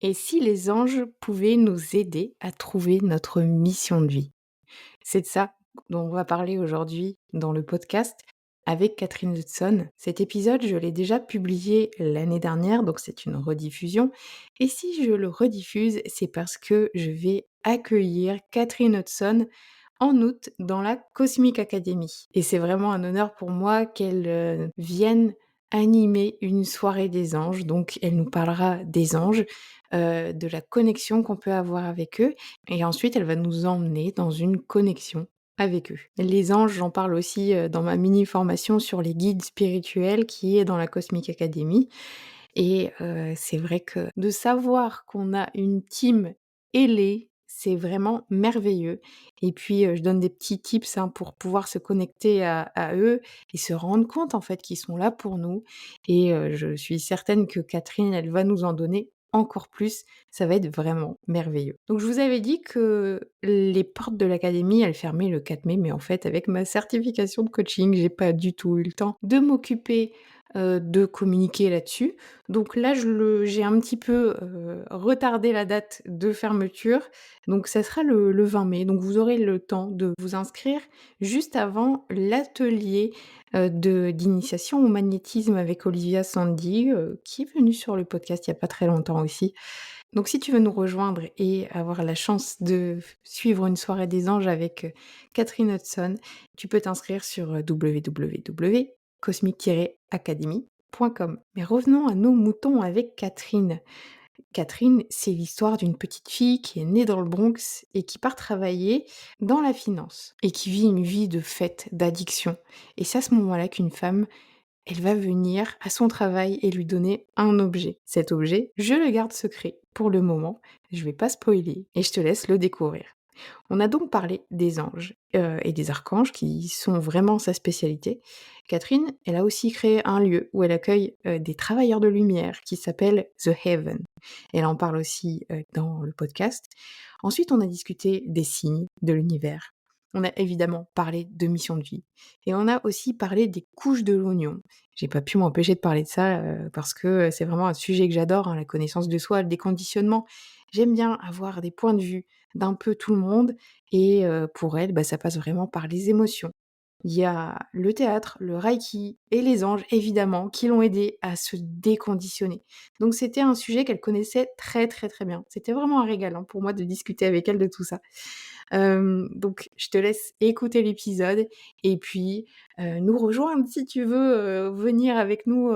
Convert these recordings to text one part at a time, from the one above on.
Et si les anges pouvaient nous aider à trouver notre mission de vie? C'est de ça dont on va parler aujourd'hui dans le podcast avec Catherine Hudson. Cet épisode, je l'ai déjà publié l'année dernière, donc c'est une rediffusion. Et si je le rediffuse, c'est parce que je vais accueillir Catherine Hudson en août dans la Cosmic Academy. Et c'est vraiment un honneur pour moi qu'elle vienne animer une soirée des anges. Donc elle nous parlera des anges, de la connexion qu'on peut avoir avec eux. Et ensuite, elle va nous emmener dans une connexion avec eux. Les anges, j'en parle aussi dans ma mini formation sur les guides spirituels qui est dans la Cosmic Academy. Et c'est vrai que de savoir qu'on a une team ailée, c'est vraiment merveilleux. Et puis, je donne des petits tips, hein, pour pouvoir se connecter à eux et se rendre compte, en fait, qu'ils sont là pour nous. Et je suis certaine que Catherine, elle va nous en donner encore plus. Ça va être vraiment merveilleux. Donc je vous avais dit que les portes de l'académie, elles fermaient le 4 mai, mais en fait, avec ma certification de coaching, j'ai pas du tout eu le temps de m'occuper, de communiquer là-dessus. Donc là, j'ai un petit peu, retardé la date de fermeture, donc ça sera le 20 mai. Donc vous aurez le temps de vous inscrire juste avant l'atelier, d'initiation au magnétisme avec Olivia Sandy, qui est venue sur le podcast il y a pas très longtemps aussi. Donc si tu veux nous rejoindre et avoir la chance de suivre une soirée des anges avec, Catherine Hudson, tu peux t'inscrire sur, www.cosmic-academy.com. Mais revenons à nos moutons avec Catherine. Catherine, c'est l'histoire d'une petite fille qui est née dans le Bronx et qui part travailler dans la finance et qui vit une vie de fête, d'addiction. Et c'est à ce moment-là qu'une femme, elle va venir à son travail et lui donner un objet. Cet objet, je le garde secret pour le moment, je vais pas spoiler et je te laisse le découvrir. On a donc parlé des anges, et des archanges qui sont vraiment sa spécialité. Catherine, elle a aussi créé un lieu où elle accueille, des travailleurs de lumière qui s'appelle The Heaven. Elle en parle aussi, dans le podcast. Ensuite, on a discuté des signes de l'univers. On a évidemment parlé de mission de vie et on a aussi parlé des couches de l'oignon. J'ai pas pu m'empêcher de parler de ça, parce que, c'est vraiment un sujet que j'adore, hein, la connaissance de soi, le déconditionnement. J'aime bien avoir des points de vue d'un peu tout le monde et pour elle, bah, ça passe vraiment par les émotions. Il y a le théâtre, le reiki et les anges évidemment qui l'ont aidée à se déconditionner. Donc c'était un sujet qu'elle connaissait très, très, très bien. C'était vraiment un régal, hein, pour moi de discuter avec elle de tout ça. Donc je te laisse écouter l'épisode et puis, nous rejoindre si tu veux, venir avec nous,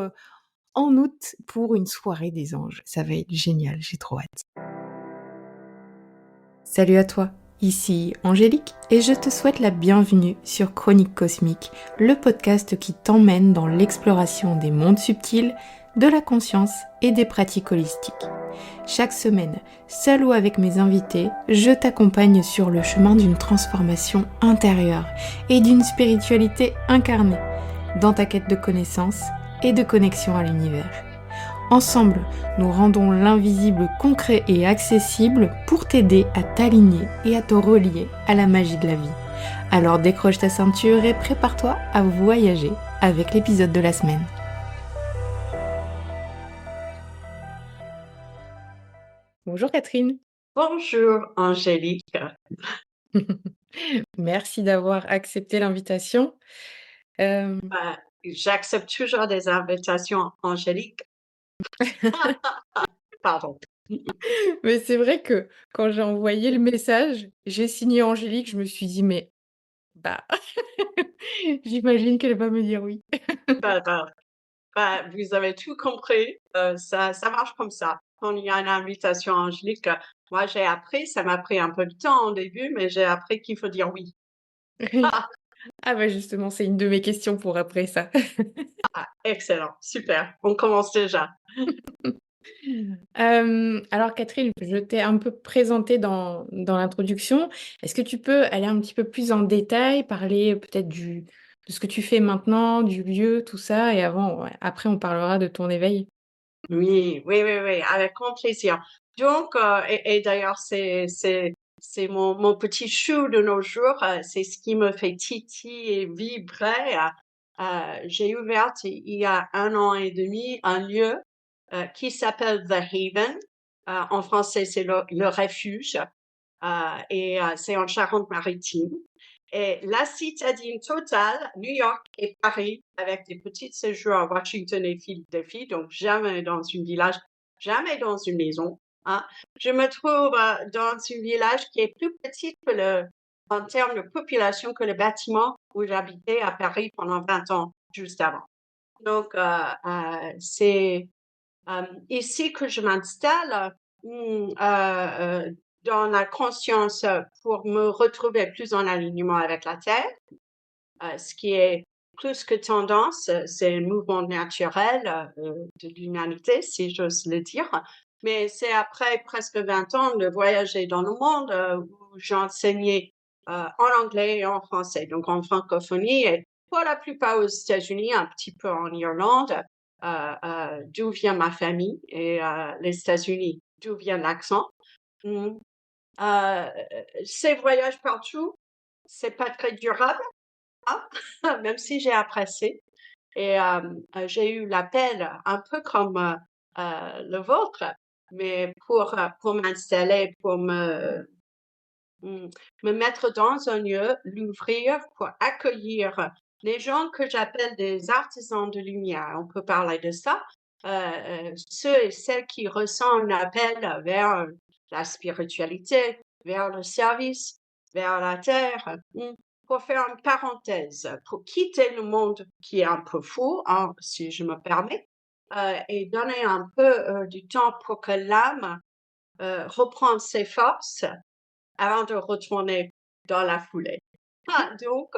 en août pour une soirée des anges. Ça va être génial, j'ai trop hâte. Salut à toi, ici Angélique et je te souhaite la bienvenue sur Chronique Cosmique, le podcast qui t'emmène dans l'exploration des mondes subtils, de la conscience et des pratiques holistiques. Chaque semaine, seul ou avec mes invités, je t'accompagne sur le chemin d'une transformation intérieure et d'une spiritualité incarnée dans ta quête de connaissance et de connexion à l'univers. Ensemble, nous rendons l'invisible concret et accessible pour t'aider à t'aligner et à te relier à la magie de la vie. Alors décroche ta ceinture et prépare-toi à voyager avec l'épisode de la semaine. Bonjour Catherine. Bonjour Angélique. Merci d'avoir accepté l'invitation. Euh, J'accepte toujours des invitations Angélique. Pardon. mais c'est vrai que quand j'ai envoyé le message, j'ai signé Angélique, je me suis dit mais bah j'imagine qu'elle va me dire oui. Bah, bah, vous avez tout compris. Ça marche comme ça. Quand il y a une invitation Angélique, moi j'ai appris, ça m'a pris un peu de temps au début, mais j'ai appris qu'il faut dire oui. Ah, Ah bah justement, c'est une de mes questions pour après ça. excellent, super. On commence déjà. Alors Catherine, je t'ai un peu présentée dans l'introduction. Est-ce que tu peux aller un petit peu plus en détail, parler peut-être de ce que tu fais maintenant, du lieu, tout ça, et ouais, après on parlera de ton éveil. Oui, oui, oui, oui, avec grand plaisir. Donc, et d'ailleurs, c'est mon petit chou de nos jours. C'est ce qui me fait titiller et vibrer. J'ai ouvert il y a 1 an et demi un lieu qui s'appelle The Haven. En français, c'est le refuge. Et c'est en Charente-Maritime. Et la citadine totale, New York et Paris, avec des petits séjours à Washington et Philadelphie, donc jamais dans un village, jamais dans une maison. Hein. Je me trouve dans un village qui est plus petit en termes de population que le bâtiment où j'habitais à Paris pendant 20 ans, juste avant. Donc, c'est ici que je m'installe dans la conscience pour me retrouver plus en alignement avec la Terre, ce qui est plus que tendance, c'est un mouvement naturel de l'humanité, si j'ose le dire. Mais c'est après presque 20 ans de voyager dans le monde où j'ai enseigné en anglais et en français, donc en francophonie, et pour la plupart aux États-Unis, un petit peu en Irlande, d'où vient ma famille, et les États-Unis, d'où vient l'accent. Mmh. Euh, Ces voyages partout, c'est pas très durable, hein, même si j'ai apprécié. Et j'ai eu l'appel un peu comme le vôtre, mais pour m'installer, pour me mettre dans un lieu, l'ouvrir pour accueillir les gens que j'appelle des artisans de lumière. On peut parler de ça. Ceux et celles qui ressentent un appel vers la spiritualité, vers le service, vers la terre. Pour faire une parenthèse, pour quitter le monde qui est un peu fou, hein, si je me permets, et donner un peu du temps pour que l'âme reprenne ses forces avant de retourner dans la foulée. Donc,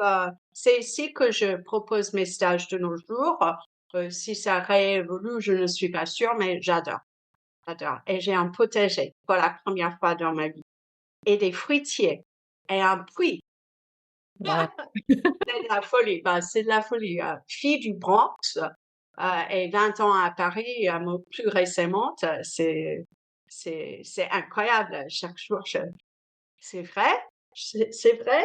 c'est ici que je propose mes stages de nos jours. Si ça réévolue, je ne suis pas sûre, mais j'adore, j'adore. Et j'ai un potager pour la première fois dans ma vie et des fruitiers et un puits. Waouh! C'est de la folie, c'est de la folie. Fille du Bronx et 20 ans à Paris, plus récemment, c'est incroyable. Chaque jour, c'est vrai, c'est vrai,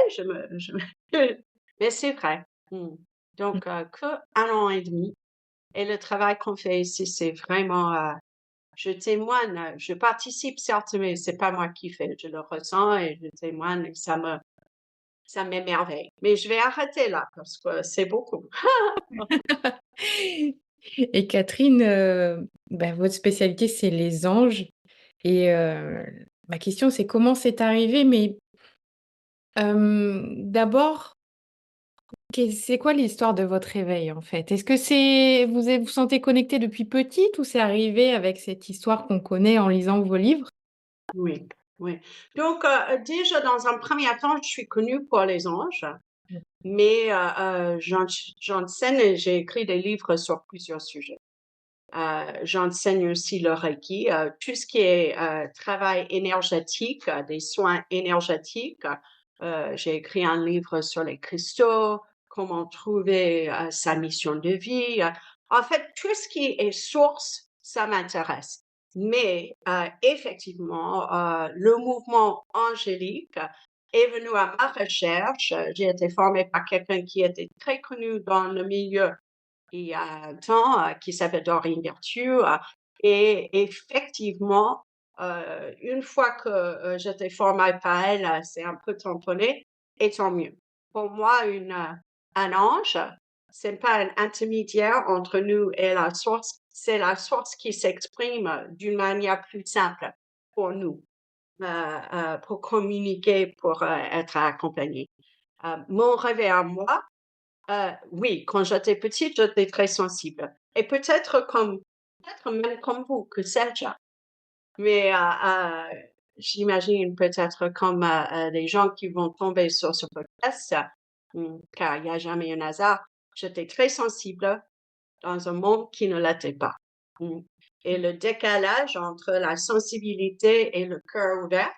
mais c'est vrai. Donc, que 1 an et demi. Et le travail qu'on fait ici, c'est vraiment, je témoigne, je participe certes, mais c'est pas moi qui fais. Je le ressens et je témoigne et ça m'émerveille. Mais je vais arrêter là parce que c'est beaucoup. Et Catherine, votre spécialité, c'est les anges et ma question, c'est comment c'est arrivé? Mais, d'abord, c'est quoi l'histoire de votre réveil, en fait? Est-ce que vous sentez connectée depuis petite ou c'est arrivé avec cette histoire qu'on connaît en lisant vos livres? Oui, oui. Donc, déjà, dans un premier temps, je suis connue pour les anges, Mmh. mais j'enseigne et j'ai écrit des livres sur plusieurs sujets. J'enseigne aussi le Reiki, tout ce qui est travail énergétique, des soins énergétiques. J'ai écrit un livre sur les cristaux, comment trouver sa mission de vie. En fait, tout ce qui est source, ça m'intéresse. Mais effectivement, le mouvement angélique est venu à ma recherche. J'ai été formée par quelqu'un qui était très connu dans le milieu il y a un temps, qui s'appelle Doreen Virtue. Et effectivement, une fois que j'étais formée par elle, c'est un peu tamponné, et tant mieux. Pour moi, un ange, c'est pas un intermédiaire entre nous et la source, c'est la source qui s'exprime d'une manière plus simple pour nous, pour communiquer, pour être accompagné. Mon rêve à moi, oui, quand j'étais petite, j'étais très sensible et peut-être même comme vous, que sais-je. Mais, j'imagine peut-être comme, les gens qui vont tomber sur ce podcast, car il y a jamais un hasard, j'étais très sensible dans un monde qui ne l'était pas. Mmh et le décalage entre la sensibilité et le cœur ouvert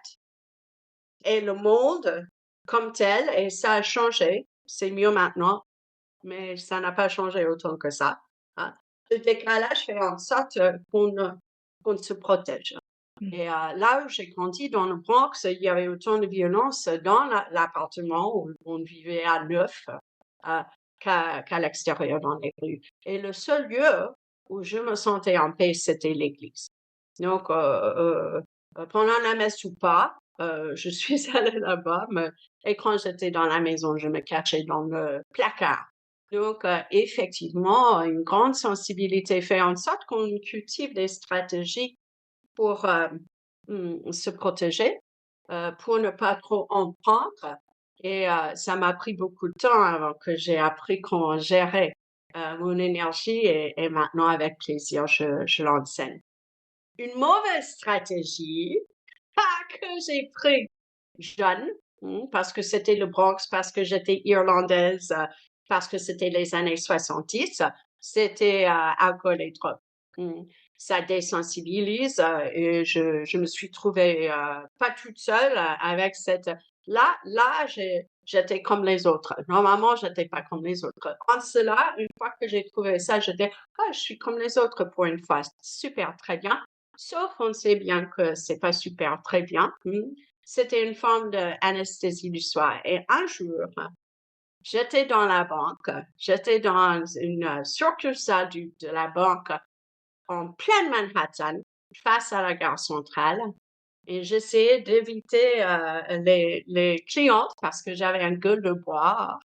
et le monde comme tel, et ça a changé, c'est mieux maintenant, mais ça n'a pas changé autant que ça, hein. Le décalage fait en sorte qu'on se protège. Mmh. Et là où j'ai grandi, dans le Bronx, il y avait autant de violence dans l'appartement où on vivait à 9 euh, qu'à l'extérieur dans les rues. Et le seul lieu où je me sentais en paix, c'était l'église. Donc, pendant la messe ou pas, je suis allée là-bas, et quand j'étais dans la maison, je me cachais dans le placard. Donc, effectivement, une grande sensibilité fait en sorte qu'on cultive des stratégies pour se protéger, pour ne pas trop en prendre. Et ça m'a pris beaucoup de temps avant que j'ai appris comment gérer mon énergie et maintenant, avec plaisir, je l'enseigne. Une mauvaise stratégie que j'ai pris jeune, parce que c'était le Bronx, parce que j'étais irlandaise, parce que c'était les années 70, c'était alcool et drogue. Mm. Ça désensibilise et je me suis trouvée pas toute seule avec cette... Là, j'étais comme les autres. Normalement, j'étais pas comme les autres. En cela, une fois que j'ai trouvé ça, j'étais, je suis comme les autres pour une fois. Super, très bien. Sauf on sait bien que c'est pas super très bien. C'était une forme d'anesthésie du soir. Et un jour, j'étais dans la banque, j'étais dans une succursale de la banque en pleine Manhattan, face à la gare centrale. Et j'essayais d'éviter les clientes parce que j'avais un gueule de bois.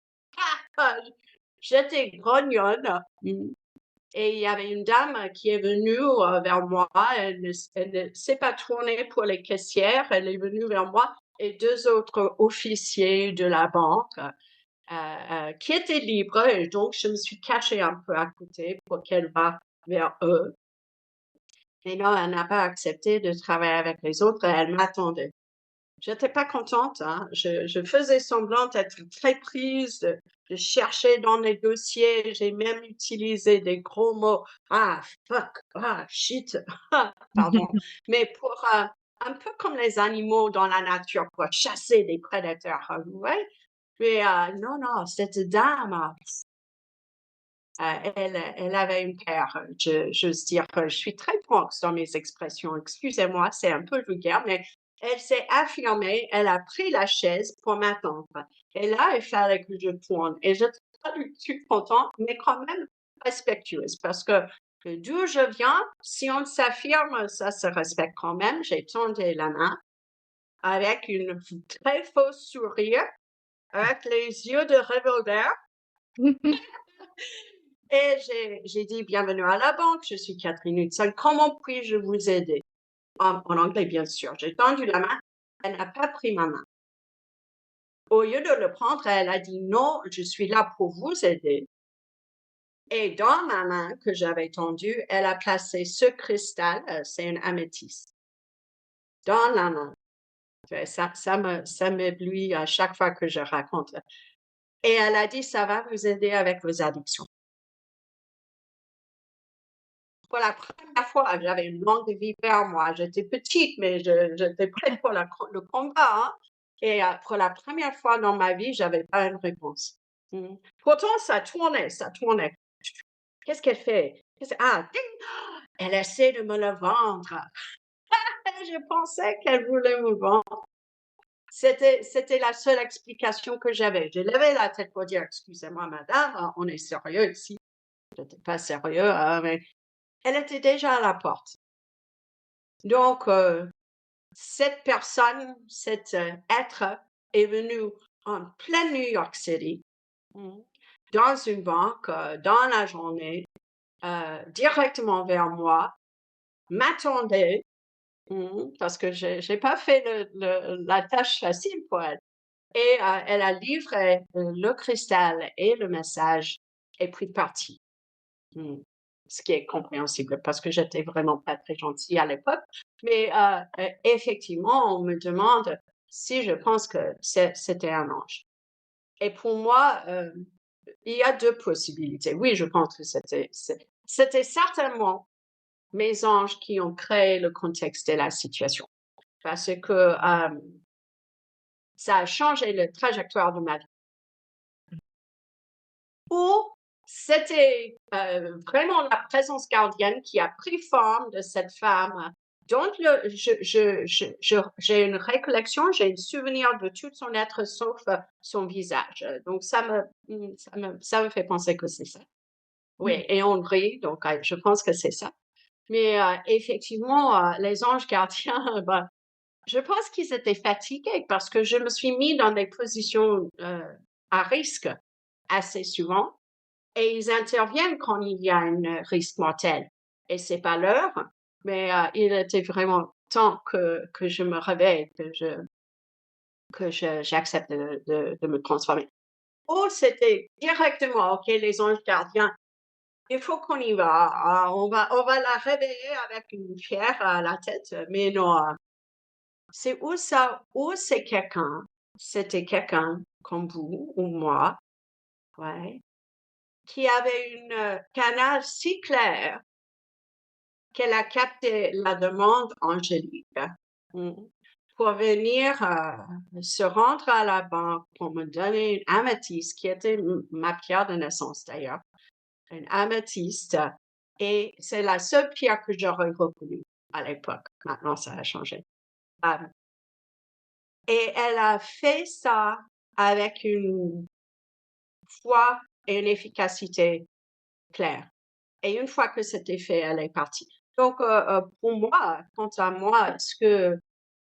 J'étais grognonne. Et il y avait une dame qui est venue vers moi. Elle ne s'est pas tournée pour les caissières. Elle est venue vers moi et deux autres officiers de la banque qui étaient libres. Et donc, je me suis cachée un peu à côté pour qu'elle va vers eux. Et non, elle n'a pas accepté de travailler avec les autres. Elle m'attendait. J'étais pas contente, hein. Je faisais semblant d'être très prise, de chercher dans les dossiers. J'ai même utilisé des gros mots. Ah, fuck, ah, shit, pardon. Mais pour un peu comme les animaux dans la nature, pour chasser des prédateurs, vous voyez? Mais non, non, cette dame, elle avait une paire. J'ose dire que je suis très Bronx dans mes expressions. Excusez-moi, c'est un peu vulgaire, mais elle s'est affirmée, elle a pris la chaise pour m'attendre. Et là, il fallait que je tourne. Et je suis contente, mais quand même respectueuse, parce que d'où je viens, si on s'affirme, ça se respecte quand même. J'ai tendu la main avec une très fausse sourire, avec les yeux de revolver. Et j'ai dit, bienvenue à la banque, je suis Catherine Hudson, comment puis-je vous aider? En anglais, bien sûr. J'ai tendu la main, elle n'a pas pris ma main. Au lieu de le prendre, elle a dit, non, je suis là pour vous aider. Et dans ma main que j'avais tendue, elle a placé ce cristal, c'est une améthyste, dans la main. Ça m'éblouit à chaque fois que je raconte. Et elle a dit, ça va vous aider avec vos addictions. Pour la première fois, j'avais une langue de vipère, moi. J'étais petite, mais j'étais prête pour le combat, hein. Et pour la première fois dans ma vie, j'avais pas une réponse. Pourtant, ça tournait, ça tournait. Qu'est-ce qu'elle fait? Ding! Elle essaie de me le vendre. Je pensais qu'elle voulait me vendre. C'était la seule explication que j'avais. J'ai levé la tête pour dire, excusez-moi, madame, on est sérieux ici. Je n'étais pas sérieux, hein, mais elle était déjà à la porte. Donc, cette personne, cet être est venu en plein New York City, dans une banque, dans la journée, directement vers moi, m'attendait, parce que j'ai pas fait la tâche facile pour elle. Et elle a livré le cristal et le message et pris parti. Ce qui est compréhensible parce que j'étais vraiment pas très gentille à l'époque. Mais effectivement, on me demande si je pense que c'était un ange. Et pour moi, il y a deux possibilités. Oui, je pense que c'était certainement mes anges qui ont créé le contexte et la situation. Parce que ça a changé la trajectoire de ma vie. Ou c'était vraiment la présence gardienne qui a pris forme de cette femme. Donc, j'ai une récollection, j'ai un souvenir de tout son être sauf son visage. Donc, ça me fait penser que c'est ça. Oui, et on rit, donc je pense que c'est ça. Mais effectivement, les anges gardiens, ben, je pense qu'ils étaient fatigués parce que je me suis mis dans des positions à risque assez souvent et ils interviennent quand il y a un risque mortel. Et c'est pas l'heure, mais il était vraiment temps que je me réveille, j'accepte de me transformer. Oh, c'était directement, OK, les anges gardiens, il faut qu'on y va. On va la réveiller avec une pierre à la tête, mais non, c'est où ça, où c'est quelqu'un, c'était quelqu'un comme vous ou moi, ouais, qui avait une canal si clair qu'elle a capté la demande angélique mm, pour venir se rendre à la banque pour me donner une améthyste qui était ma pierre de naissance d'ailleurs, une améthyste. Et c'est la seule pierre que j'aurais reconnue à l'époque. Maintenant, ça a changé. Euh, et elle a fait ça avec une foi et une efficacité claire. Et une fois que c'était fait, elle est partie. Donc, pour moi, quant à moi,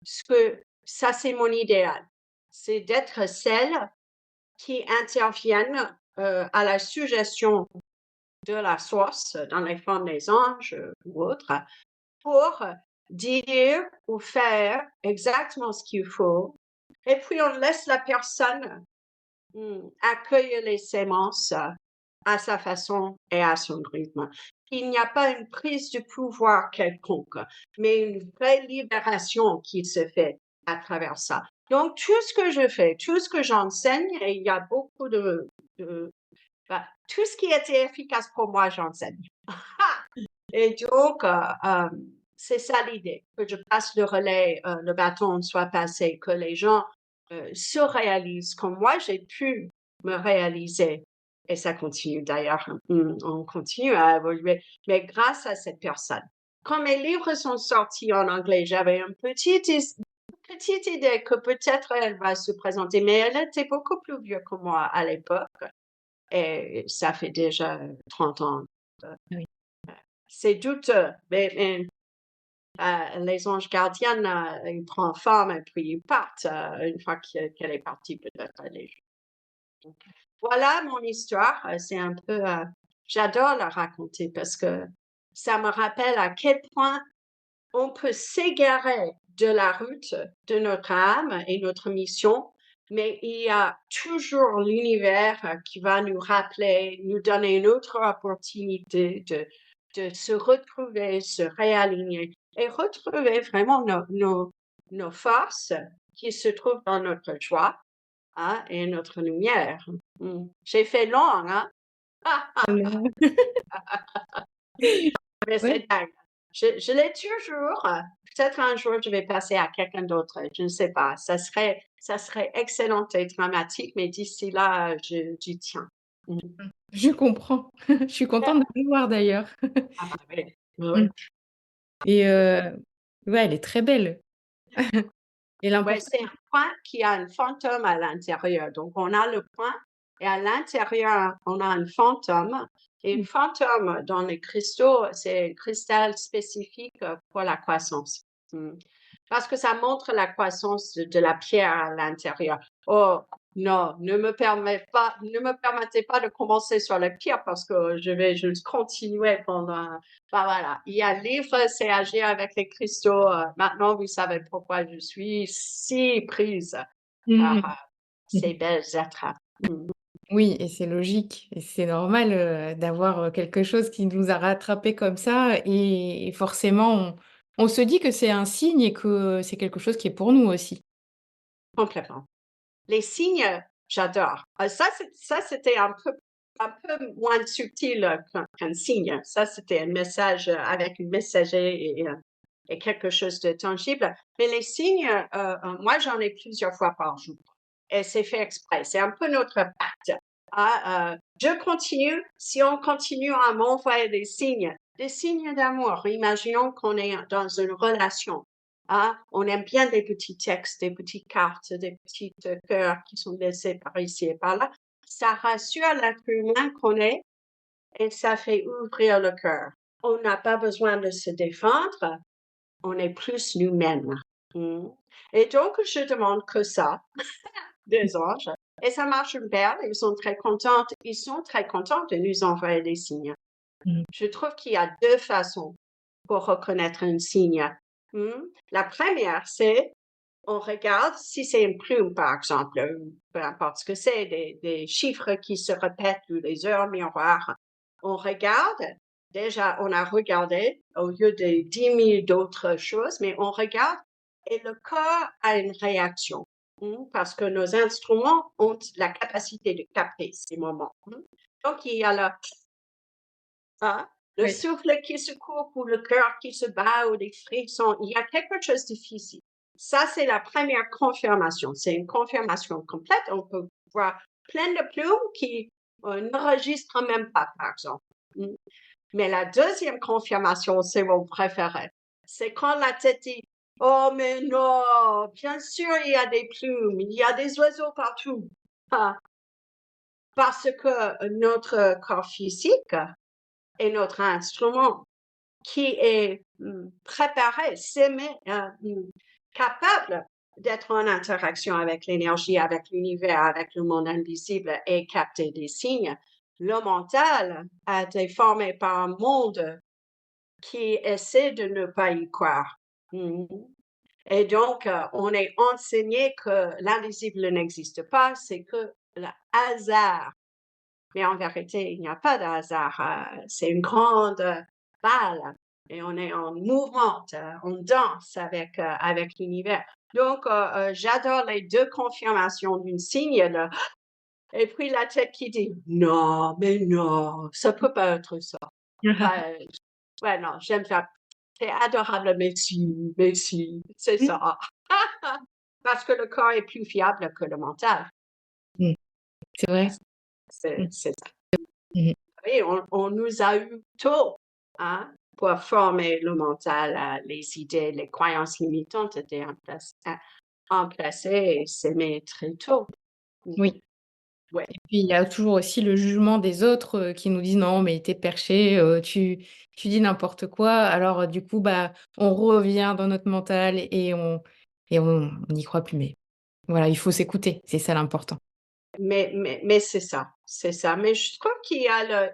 ça, c'est mon idéal. C'est d'être celle qui intervienne à la suggestion de la source, dans les formes des anges ou autres, pour dire ou faire exactement ce qu'il faut. Et puis, on laisse la personne accueillir les sémences à sa façon et à son rythme. Il n'y a pas une prise de pouvoir quelconque, mais une vraie libération qui se fait à travers ça. Donc, tout ce que je fais, tout ce que j'enseigne, et il y a beaucoup tout ce qui était efficace pour moi, j'enseigne. Et donc, c'est ça l'idée, que je passe le relais, le bâton soit passé, que les gens se réalisent comme moi, j'ai pu me réaliser. Et ça continue d'ailleurs, on continue à évoluer, mais grâce à cette personne. Quand mes livres sont sortis en anglais, j'avais une petite idée que peut-être elle va se présenter, mais elle était beaucoup plus vieux que moi à l'époque. Et ça fait déjà 30 ans. Oui. C'est douteux, mais les anges gardiens, ils prennent forme et puis ils partent une fois qu'elle est partie, peut-être. Voilà mon histoire. C'est un peu, j'adore la raconter parce que ça me rappelle à quel point on peut s'égarer de la route de notre âme et notre mission, mais il y a toujours l'univers qui va nous rappeler, nous donner une autre opportunité de se retrouver, se réaligner et retrouver vraiment nos forces qui se trouvent dans notre joie et notre lumière. J'ai fait long, hein? Mais Ouais. c'est dingue. Je l'ai toujours. Peut-être un jour, je vais passer à quelqu'un d'autre. Je ne sais pas. Ça serait excellent et dramatique, mais d'ici là, j'y tiens. Mm. Je comprends. Je suis contente de le voir d'ailleurs. Ah bah oui. Oui, Mmh. oui. Et ouais, elle est très belle. Et Ouais, l'important c'est un point qui a un fantôme à l'intérieur. Donc, on a le point et à l'intérieur, on a un fantôme. Et un fantôme dans les cristaux, c'est un cristal spécifique pour la croissance. Parce que ça montre la croissance de la pierre à l'intérieur. Oh, non, ne me permettez pas de commencer sur la pierre parce que je vais juste continuer pendant. Bah voilà, il y a le livre, c'est agir avec les cristaux. Maintenant, vous savez pourquoi je suis si prise par mmh. ces belles attrapes. Oui, et c'est logique et c'est normal, d'avoir, quelque chose qui nous a rattrapés comme ça et forcément on se dit que c'est un signe et que c'est quelque chose qui est pour nous aussi. Complètement. Les signes, j'adore. C'était un peu moins subtil qu'un signe. Ça, c'était un message avec une messager et quelque chose de tangible. Mais les signes, moi, j'en ai plusieurs fois par jour. Et c'est fait exprès. C'est un peu notre pacte. Je continue. Si on continue à m'envoyer des signes d'amour, imaginons qu'on est dans une relation. On aime bien des petits textes, des petites cartes, des petits cœurs qui sont laissés par ici et par là. Ça rassure l'être humain qu'on est et ça fait ouvrir le cœur. on n'a pas besoin de se défendre, on est plus nous-mêmes. Mm. Et donc, je demande que ça des anges. Et ça marche bien, ils sont très contents, de nous envoyer des signes. Mmh. Je trouve qu'il y a deux façons pour reconnaître un signe. La première, c'est on regarde si c'est une plume, par exemple, peu importe ce que c'est, des chiffres qui se répètent ou des heures miroirs. On regarde, déjà, on a regardé au lieu de 10 000 d'autres choses, mais on regarde et le corps a une réaction. Parce que nos instruments ont la capacité de capter ces moments. Donc, il y a le Oui. souffle qui se coupe ou le cœur qui se bat ou des frissons. Il y a quelque chose de physique. Ça, c'est la première confirmation. C'est une confirmation complète. On peut voir plein de plumes qui n'enregistrent même pas, par exemple. Mais la deuxième confirmation, c'est mon préféré. C'est quand la tête dit, oh, mais non, bien sûr, il y a des plumes, il y a des oiseaux partout. Parce que notre corps physique est notre instrument qui est préparé, capable d'être en interaction avec l'énergie, avec l'univers, avec le monde invisible et capter des signes. Le mental a été formé par un monde qui essaie de ne pas y croire. Et donc, on est enseigné que l'invisible n'existe pas, c'est que le hasard. Mais en vérité, il n'y a pas de hasard. C'est une grande balle et on est en mouvement, on danse avec l'univers. Donc, j'adore les deux confirmations d'une signe. Là. Et puis la tête qui dit non, mais non, ça peut pas être ça. Ouais, non, j'aime ça. C'est adorable, mais si, c'est Mmh. ça. Parce que le corps est plus fiable que le mental. Mmh. C'est vrai. Mmh. C'est ça. Mmh. Oui, on nous a eu tôt, hein, pour former le mental, les idées, les croyances limitantes étaient emplacées et s'aimer très tôt. Oui. Ouais. Et puis il y a toujours aussi le jugement des autres, qui nous disent: «Non, mais tu es perché, tu dis n'importe quoi». Alors, du coup, bah, on revient dans notre mental et on n'y croit plus. Mais voilà, il faut s'écouter, c'est ça l'important. Mais c'est ça, c'est ça. Mais je trouve il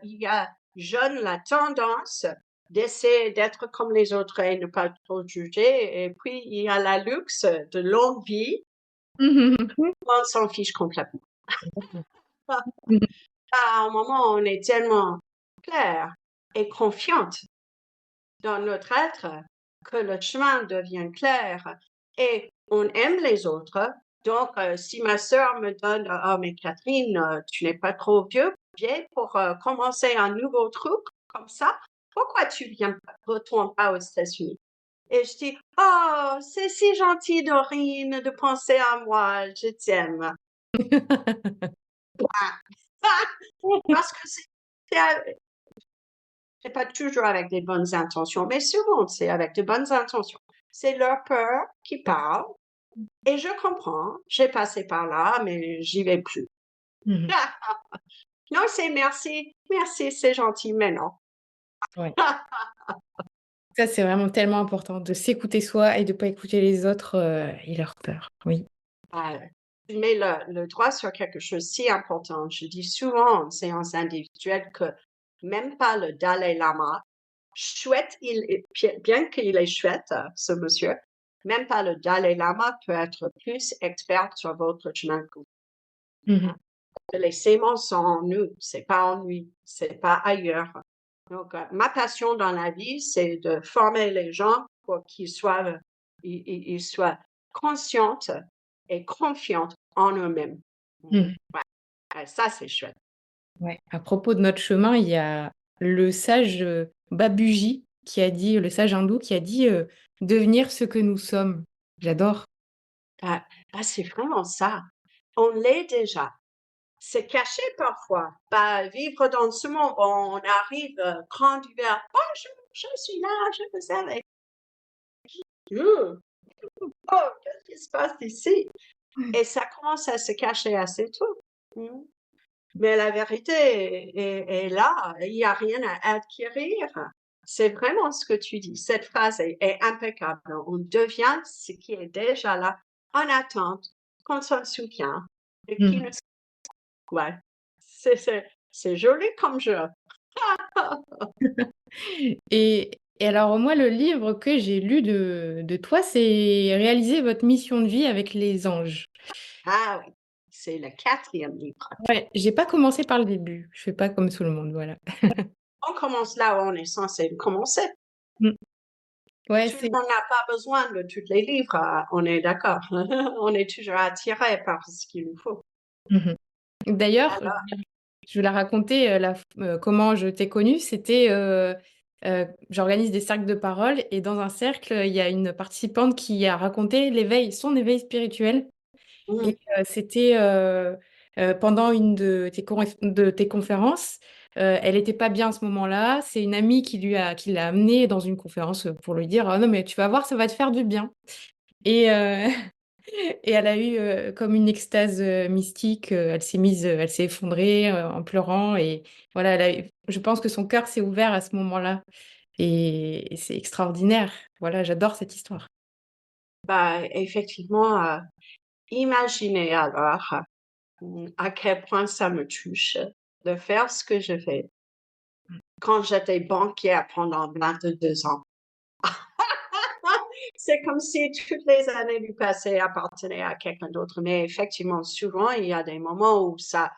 y a jeune la tendance d'essayer d'être comme les autres et ne pas trop juger. Et puis, il y a la luxe de longue vie, on s'en fiche complètement. Mmh. À un moment, on est tellement clair et confiante dans notre être que le chemin devient clair et on aime les autres. Donc, si ma sœur me donne, oh, mais Catherine, tu n'es pas trop vieille pour commencer un nouveau truc comme ça, pourquoi tu retournes pas aux États-Unis? Et je dis, oh, c'est si gentil, Dorine, de penser à moi, je t'aime. Parce que c'est pas toujours avec des bonnes intentions, mais souvent c'est avec de bonnes intentions. C'est leur peur qui parle et je comprends. J'ai passé par là, mais j'y vais plus. Mmh. Non, c'est merci, merci, c'est gentil, mais non. Ouais. Ça, c'est vraiment tellement important de s'écouter soi et de pas écouter les autres, et leurs peurs. Oui. Euh, Tu mets le doigt sur quelque chose si important. Je dis souvent en séance individuelle que même pas le Dalai Lama, chouette, bien qu'il est chouette, ce monsieur, même pas le Dalai Lama peut être plus expert sur votre chemin que vous. Mmh. Les sémences sont en nous, c'est pas en lui, c'est pas ailleurs. Donc, ma passion dans la vie, c'est de former les gens pour qu'ils ils soient conscientes et confiantes en eux-mêmes. Mmh. Ça, c'est chouette. Ouais. À propos de notre chemin, il y a le sage, Babuji qui a dit le sage hindou qui a dit, «Devenir ce que nous sommes». J'adore. Ah, c'est vraiment ça. On l'est déjà. C'est caché parfois. Bah, vivre dans ce monde, on arrive, grand hiver. Bonjour, je suis là, je vous aime. Oh, qu'est-ce qui se passe ici? Et ça commence à se cacher assez tôt. Mmh. Mais la vérité est là, il y a rien à acquérir. c'est vraiment ce que tu dis. Cette phrase est impeccable. On devient ce qui est déjà là, en attente, qu'on s'en souvient, et qui Mmh. ne... Ouais, c'est joli comme jeu. Et alors moi, le livre que j'ai lu de toi, c'est Réaliser votre mission de vie avec les anges. Ah oui, c'est le quatrième livre. Ouais, j'ai pas commencé par le début. Je fais pas comme tout le monde, voilà. On commence là où on est censé commencer. Mmh. Ouais, Tout le c'est monde n'a pas besoin de tous les livres, on est d'accord. On est toujours attiré par ce qu'il nous faut. mmh D'ailleurs, Alors, je voulais raconter, comment je t'ai connue. C'était, j'organise des cercles de parole et dans un cercle, il y a une participante qui a raconté son éveil spirituel. Et mmh, c'était, pendant une de tes conférences. Elle était pas bien à ce moment-là. C'est une amie qui l'a amenée dans une conférence, pour lui dire: «Ah non, mais tu vas voir, ça va te faire du bien». Et et elle a eu, comme une extase, mystique. Elle s'est effondrée, en pleurant. Et voilà, elle a eu je pense que son cœur s'est ouvert à ce moment-là. Et c'est extraordinaire. Voilà, j'adore cette histoire. bah, effectivement, imaginez alors, à quel point ça me touche de faire ce que je fais quand j'étais banquière pendant 22 ans. C'est comme si toutes les années du passé appartenaient à quelqu'un d'autre, mais effectivement, souvent, il y a des moments où ça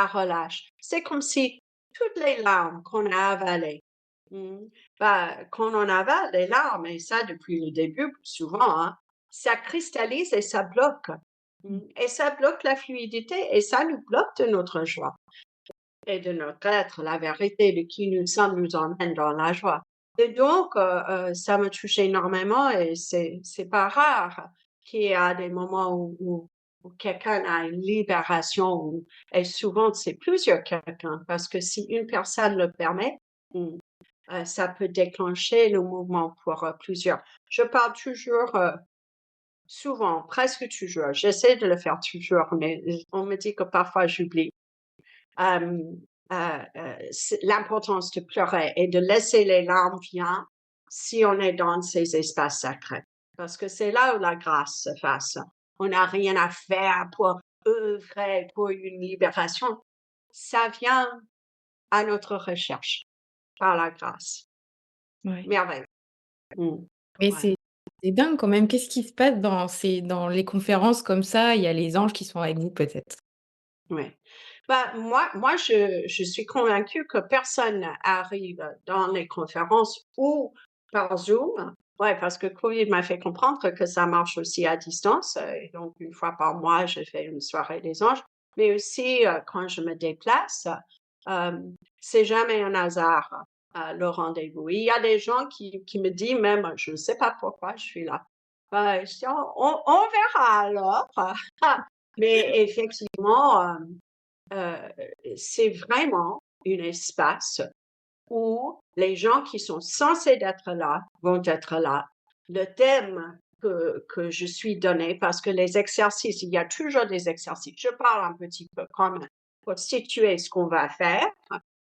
relâche. C'est comme si toutes les larmes qu'on a avalées, mmh, bah, quand on avale des larmes, et ça depuis le début, souvent, hein, ça cristallise et ça bloque. Et ça bloque la fluidité et ça nous bloque de notre joie et de notre être. La vérité de qui nous sommes nous emmène dans la joie. Et donc, ça me touche énormément et c'est pas rare qu'il y a des moments où quelqu'un a une libération et souvent c'est plusieurs quelqu'un parce que si une personne le permet, mmh, ça peut déclencher le mouvement pour, plusieurs. Je parle toujours, souvent, presque toujours, j'essaie de le faire toujours, mais on me dit que parfois j'oublie. Hem, c'est l'importance de pleurer et de laisser les larmes venir si on est dans ces espaces sacrés. Parce que c'est là où la grâce se fasse. On n'a rien à faire pour œuvrer pour une libération. Ça vient à notre recherche par la grâce. Ouais. Merveilleux. Mmh. Mais Ouais. c'est dingue quand même. Qu'est-ce qui se passe dans les conférences comme ça? Il y a les anges qui sont avec vous peut-être? Ouais. Bah, moi, je suis convaincue que personne arrive dans les conférences ou par Zoom. Ouais, parce que Covid m'a fait comprendre que ça marche aussi à distance. Et donc, une fois par mois, je fais une soirée des anges. Mais aussi, quand je me déplace, euh, c'est jamais un hasard, le rendez-vous. Il y a des gens qui me disent même, je ne sais pas pourquoi je suis là. Je dis, on verra alors. Mais effectivement, c'est vraiment un espace où les gens qui sont censés être là vont être là. Le thème que je suis donné, parce que les exercices, il y a toujours des exercices. Je parle un petit peu comme pour situer ce qu'on va faire,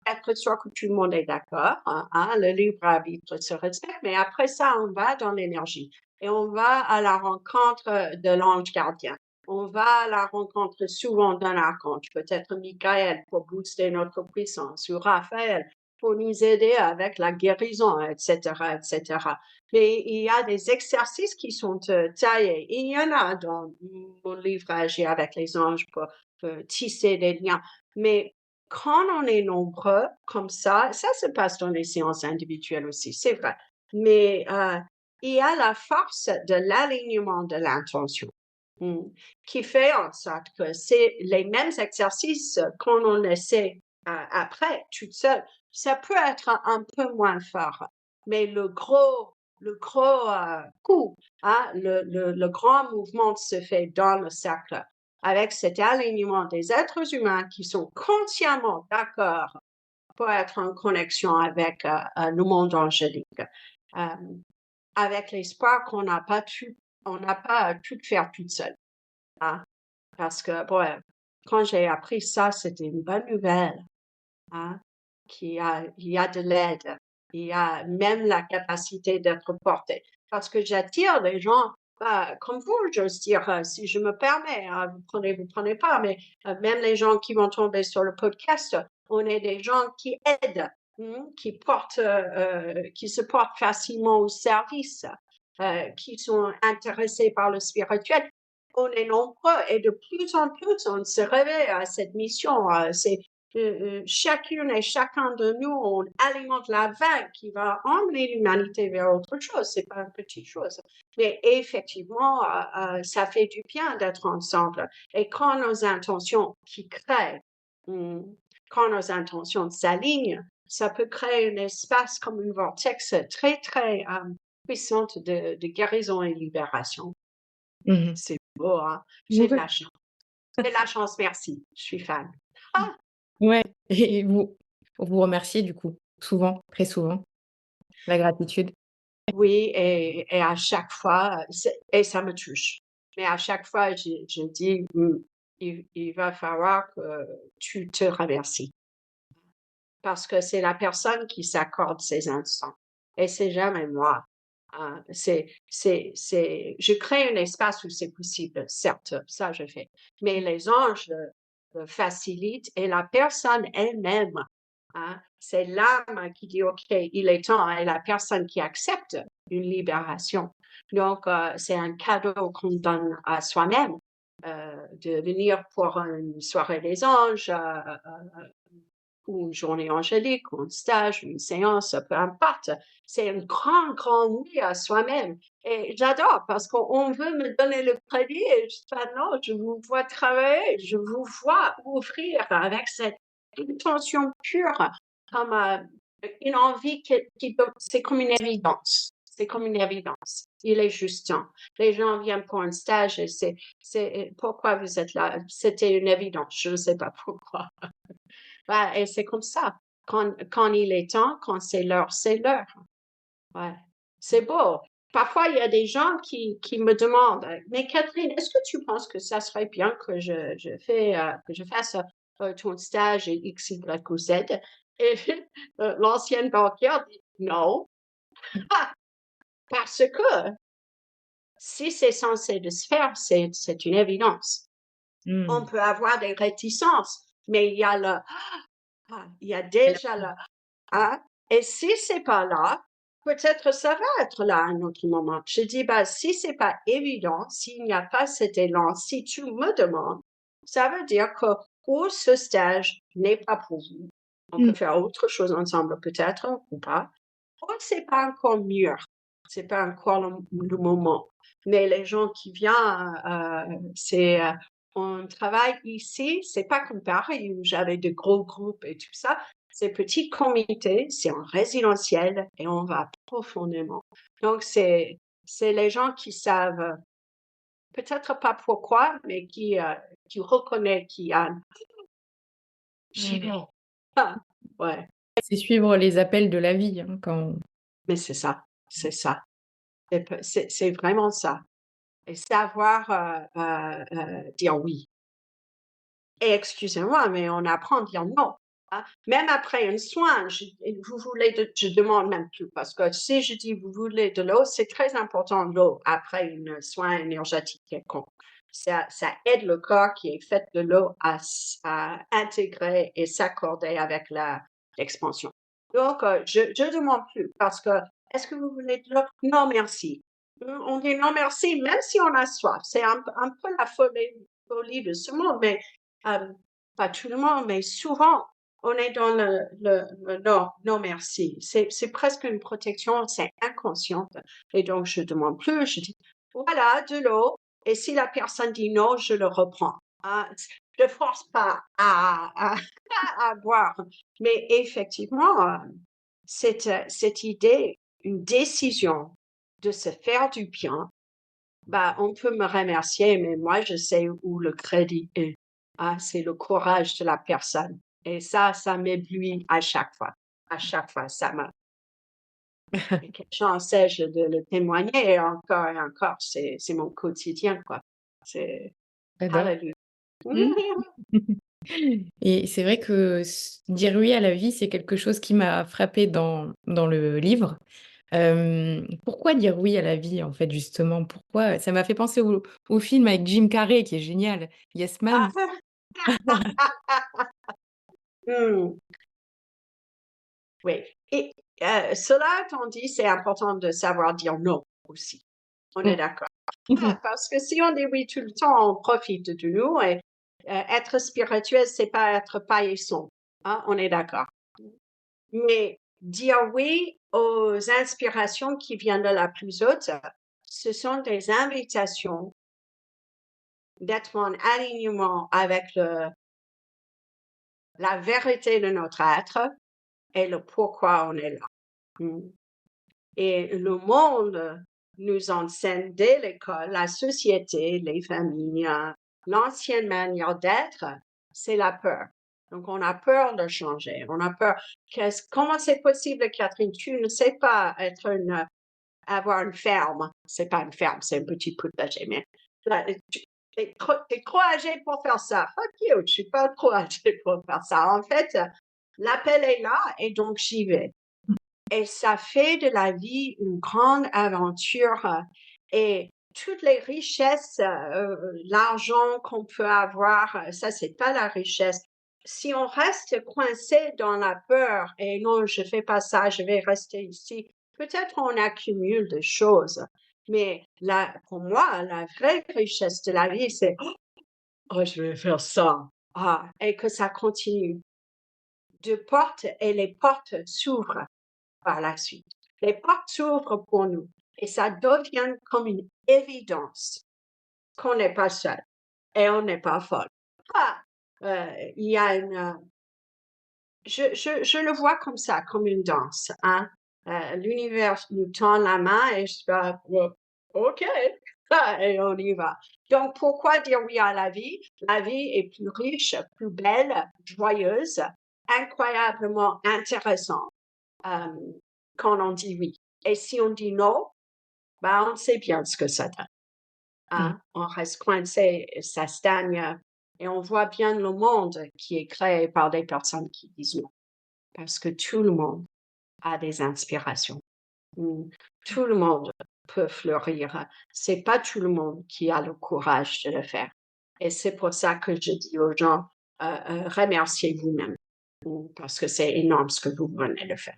être sûr que tout le monde est d'accord, hein, le libre arbitre se respecte, mais après ça, on va dans l'énergie et on va à la rencontre de l'ange gardien. On va à la rencontre souvent d'un archange, peut-être Michael pour booster notre puissance, ou Raphaël pour nous aider avec la guérison, etc., etc. Mais il y a des exercices qui sont taillés. Il y en a dans mon livre Agir avec les anges pour tisser des liens. Mais quand on est nombreux comme ça se passe dans les séances individuelles aussi, c'est vrai. Mais il y a la force de l'alignement de l'intention. Mmh, qui fait en sorte que c'est les mêmes exercices qu'on essaie après, toute seule. Ça peut être un peu moins fort, mais le gros coup, hein, le grand mouvement se fait dans le cercle avec cet alignement des êtres humains qui sont consciemment d'accord pour être en connexion avec le monde angélique, euh, avec l'espoir on n'a pas à tout faire toute seule. Hein, parce que, bon, quand j'ai appris ça, c'était une bonne nouvelle, hein, il y a de l'aide. Il y a même la capacité d'être porté. Parce que j'attire des gens comme vous, j'ose dire, si je me permets, hein, vous prenez pas, mais même les gens qui vont tomber sur le podcast, on est des gens qui aident, qui se portent facilement au service, qui sont intéressés par le spirituel. On est nombreux et de plus en plus, on se réveille à cette mission. C'est chacune et chacun de nous, on alimente la vague qui va emmener l'humanité vers autre chose. C'est pas une petite chose. Mais effectivement, ça fait du bien d'être ensemble. Et quand nos intentions qui créent, hum, quand nos intentions s'alignent, ça peut créer un espace comme une vortex très, très puissante de guérison et libération. Mmh. C'est beau, hein? J'ai de Ouais. la chance. J'ai de la chance, merci. Je suis fan. Ah! Ouais et vous remerciez du coup, souvent, très souvent, la gratitude? Oui, et à chaque fois, et ça me touche. Mais à chaque fois, je dis, il va falloir que tu te remercies. Parce que c'est la personne qui s'accorde ces instants. Et c'est jamais moi. Hein. Je crée un espace où c'est possible, certes, ça je fais. Mais les anges le facilitent et la personne elle-même, hein, c'est l'âme qui dit, OK, il est temps, et la personne qui accepte une libération. Donc, c'est un cadeau qu'on donne à soi-même, de venir pour une soirée des anges, ou une journée angélique, ou un stage, une séance, peu importe. C'est un grand, grand oui à soi-même. Et j'adore parce qu'on veut me donner le crédit et je dis, ah non, je vous vois travailler, je vous vois ouvrir avec cette intention pure, comme une envie c'est comme une évidence. C'est comme une évidence. Il est juste temps. Les gens viennent pour un stage et pourquoi vous êtes là? C'était une évidence. Je ne sais pas pourquoi. Ouais, et c'est comme ça. Quand il est temps, quand c'est l'heure, c'est l'heure. Ouais. C'est beau. Parfois, il y a des gens qui me demandent, mais Catherine, est-ce que tu penses que ça serait bien que que je fasse ton stage et X, Y ou Z? Et l'ancienne banquière dit non. Ah, parce que si c'est censé de se faire, c'est une évidence. On Mmh. peut avoir des réticences, mais il y a déjà le ah, et si c'est pas là, peut-être ça va être là à un autre moment. Je dis, bah, si c'est pas évident, s'il n'y a pas cet élan, si tu me demandes, ça veut dire que ou ce stage n'est pas pour vous. On Mmh. peut faire autre chose ensemble peut-être ou pas. Ou c'est pas encore mûr. C'est pas encore le moment. Mais les gens qui viennent, on travaille ici, c'est pas comme Paris où j'avais de gros groupes et tout ça. C'est petit comité, c'est en résidentiel et on va profondément. Donc c'est les gens qui savent peut-être pas pourquoi, mais qui reconnaissent qui a j'y Mmh. vais. Ah, ouais, C'est suivre les appels de la vie, hein, quand mais c'est ça, c'est ça. C'est vraiment ça. Et savoir dire oui. Et excusez-moi, mais on apprend à dire non. Hein. Même après un soin, je demande même plus parce que si je dis vous voulez de l'eau, c'est très important l'eau après un soin énergétique quelconque. Ça aide le corps qui est fait de l'eau à intégrer et s'accorder avec l'expansion. Donc, je demande plus parce que est-ce que vous voulez de l'eau? Non, merci. On dit non, merci, même si on a soif. C'est un peu la folie de ce monde, mais pas tout le monde, mais souvent, on est dans le non, non merci. C'est presque une protection, c'est inconscient. Et donc, je demande plus, je dis, voilà, de l'eau. Et si la personne dit non, je le reprends. Hein. Je ne force pas à boire. Mais effectivement, cette idée, une décision de se faire du bien, bah, on peut me remercier, mais moi, je sais où le crédit est. Ah, c'est le courage de la personne. Et ça m'éblouit à chaque fois. À chaque fois, et quelle chance ai-je de le témoigner et encore, c'est mon quotidien, quoi. C'est j'adore. Alléluia. Mmh. Et c'est vrai que dire oui à la vie, c'est quelque chose qui m'a frappée dans le livre. Pourquoi dire oui à la vie, en fait, justement? Pourquoi ça m'a fait penser au film avec Jim Carrey qui est génial, Yes Man. Mmh, oui et cela étant dit, c'est important de savoir dire non aussi. On est Mmh. d'accord. Mmh. Parce que si on dit oui tout le temps, on profite de nous et être spirituel, c'est pas être paillasson, hein, on est d'accord. Mais dire oui aux inspirations qui viennent de la plus haute, ce sont des invitations d'être en alignement avec la vérité de notre être et le pourquoi on est là. Mm. Et le monde nous enseigne dès l'école, la société, les familles, l'ancienne manière d'être, c'est la peur. Donc, on a peur de changer. On a peur. Comment c'est possible, Catherine? Tu ne sais pas avoir une ferme. C'est pas une ferme, c'est un petit potager, mais là, t'es trop âgé pour faire ça. Fuck you, je suis pas trop âgé pour faire ça. En fait, l'appel est là et donc j'y vais. Et ça fait de la vie une grande aventure et toutes les richesses, l'argent qu'on peut avoir, ça c'est pas la richesse. Si on reste coincé dans la peur et non, je fais pas ça, je vais rester ici, peut-être on accumule des choses. Mais là, pour moi, la vraie richesse de la vie, c'est oh, je vais faire ça. Ah, et que ça continue. De portes et les portes s'ouvrent par la suite. Les portes s'ouvrent pour nous et ça devient comme une évidence qu'on n'est pas seul et on n'est pas folle. Ah, il y a je le vois comme ça, comme une danse, hein. L'univers nous tend la main et je fais, OK, et on y va. Donc, pourquoi dire oui à la vie? La vie est plus riche, plus belle, joyeuse, incroyablement intéressante quand on dit oui. Et si on dit non, ben, on sait bien ce que ça donne. Mmh. Hein? On reste coincé, ça stagne et on voit bien le monde qui est créé par des personnes qui disent non. Parce que tout le monde a des inspirations. Mm. Tout le monde peut fleurir. C'est pas tout le monde qui a le courage de le faire. Et c'est pour ça que je dis aux gens, remerciez vous-même. Parce que c'est énorme ce que vous venez de faire.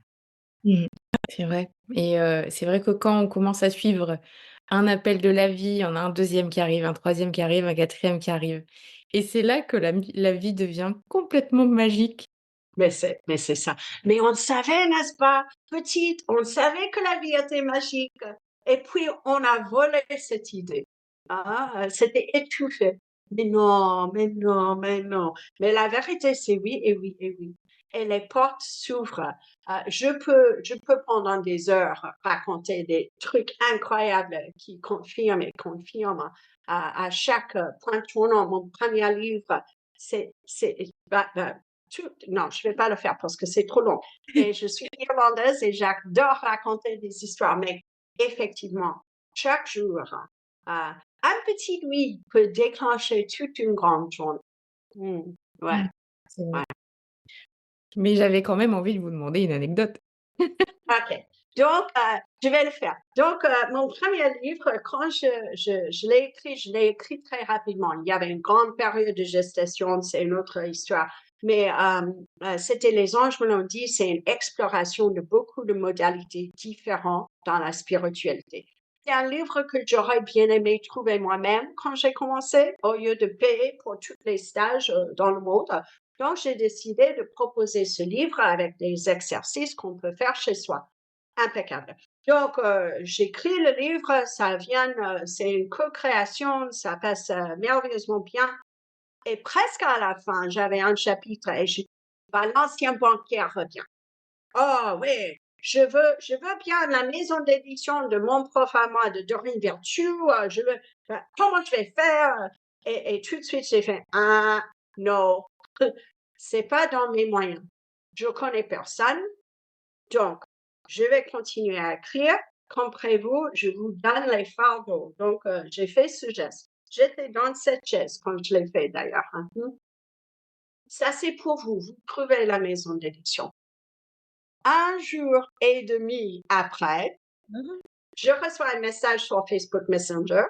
Mmh. C'est vrai et c'est vrai que quand on commence à suivre un appel de la vie, il y en a un deuxième qui arrive, un troisième qui arrive, un quatrième qui arrive et c'est là que la vie devient complètement magique. Mais c'est ça. Mais on le savait, n'est-ce pas? Petite, on savait que la vie était magique. Et puis, on a volé cette idée. Ah, c'était étouffé. Mais non, mais non, mais non. Mais la vérité, c'est oui et oui et oui. Et les portes s'ouvrent. Je peux pendant des heures raconter des trucs incroyables qui confirment et confirment à chaque point tournant. Mon premier livre, bah, non, je ne vais pas le faire parce que c'est trop long. Et je suis irlandaise et j'adore raconter des histoires. Mais effectivement, chaque jour, un petit oui peut déclencher toute une grande journée. Mm, ouais, Mmh. C'est vrai. ouais. Mais j'avais quand même envie de vous demander une anecdote. OK. Donc, je vais le faire. Donc, mon premier livre, quand je l'ai écrit très rapidement. Il y avait une grande période de gestation, c'est une autre histoire. Mais c'était Les Anges me l'ont dit, c'est une exploration de beaucoup de modalités différentes dans la spiritualité. C'est un livre que j'aurais bien aimé trouver moi-même quand j'ai commencé, au lieu de payer pour tous les stages dans le monde. Donc, j'ai décidé de proposer ce livre avec des exercices qu'on peut faire chez soi. Impeccable. Donc, j'écris le livre, ça vient, c'est une co-création, ça passe merveilleusement bien. Et presque à la fin, j'avais un chapitre et l'ancien banquier revient. Oh oui, je veux bien la maison d'édition de mon prof à moi, de Dorine Virtue, comment je vais faire? Et tout de suite, j'ai fait, ah, non, c'est pas dans mes moyens. Je connais personne, donc, je vais continuer à écrire. Comprenez-vous, je vous donne les fardeaux. Donc, j'ai fait ce geste. J'étais dans cette chaise quand je l'ai fait d'ailleurs. Hein. Ça, c'est pour vous. Vous trouvez la maison d'édition. 1 jour et demi après, Mmh. je reçois un message sur Facebook Messenger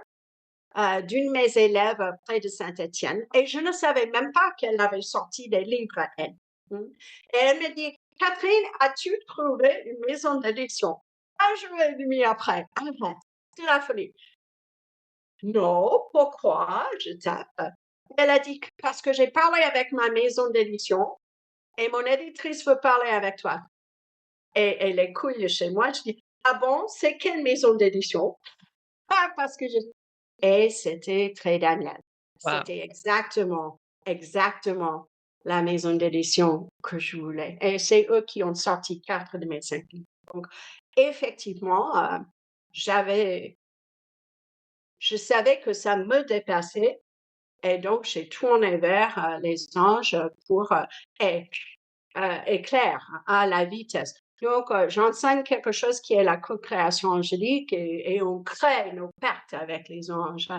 d'une de mes élèves près de Saint-Étienne et je ne savais même pas qu'elle avait sorti des livres, elle. Et elle me dit, Catherine, as-tu trouvé une maison d'édition? 1 jour et demi après, arrête, c'est la folie. Non, pourquoi? Je tape. Elle a dit, parce que j'ai parlé avec ma maison d'édition et mon éditrice veut parler avec toi. Et les couilles chez moi, je dis, ah bon, c'est quelle maison d'édition? Ah, parce que je... Et c'était très Daniel. Waouh! C'était exactement la maison d'édition que je voulais. Et c'est eux qui ont sorti 4 de mes 5 livres. Donc, effectivement, je savais que ça me dépassait et donc j'ai tourné vers les anges pour éclair à la vitesse. Donc, j'enseigne quelque chose qui est la co-création angélique et on crée nos pactes avec les anges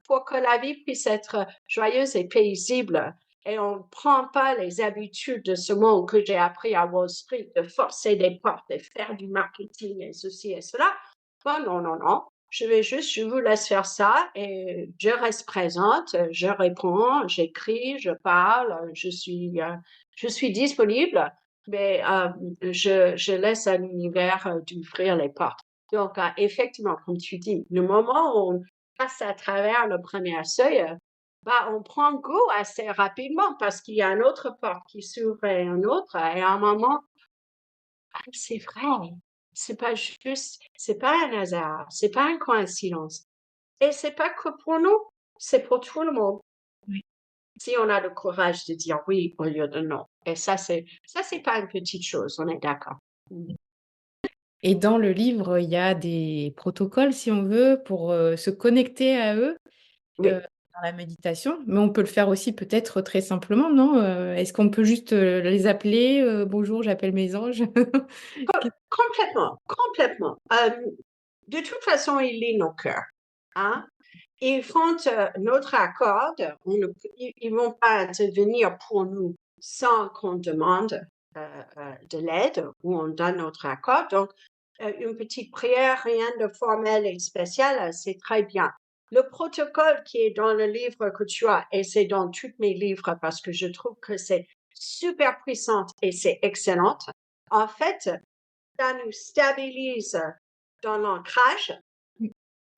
pour que la vie puisse être joyeuse et paisible. Et on ne prend pas les habitudes de ce monde que j'ai appris à Wall Street, de forcer des portes et faire du marketing et ceci et cela. Oh non, non, non. Je vous laisse faire ça et je reste présente, je réponds, j'écris, je parle, je suis disponible, mais je laisse à l'univers d'ouvrir les portes. Donc, effectivement, comme tu dis, le moment où on passe à travers le premier seuil, bah, on prend goût assez rapidement parce qu'il y a une autre porte qui s'ouvre et une autre, et à un moment, ah, c'est vrai, c'est pas un hasard, c'est pas une coïncidence. Et c'est pas que pour nous, c'est pour tout le monde. Oui. Si on a le courage de dire oui au lieu de non. Et ça, c'est pas une petite chose, on est d'accord. Mm. Et dans le livre, il y a des protocoles, si on veut, pour, se connecter à eux, Oui, dans la méditation, mais on peut le faire aussi peut-être très simplement, non? Est-ce qu'on peut juste, les appeler, «Bonjour, j'appelle mes anges»? Qu'est complètement, complètement. De toute façon, ils lisent nos cœurs. Hein? Ils font notre accord. Ils vont pas intervenir pour nous sans qu'on demande de l'aide ou on donne notre accord. Donc, une petite prière, rien de formel et spécial, c'est très bien. Le protocole qui est dans le livre que tu as, et c'est dans tous mes livres parce que je trouve que c'est super puissante et c'est excellente. En fait, ça nous stabilise dans l'ancrage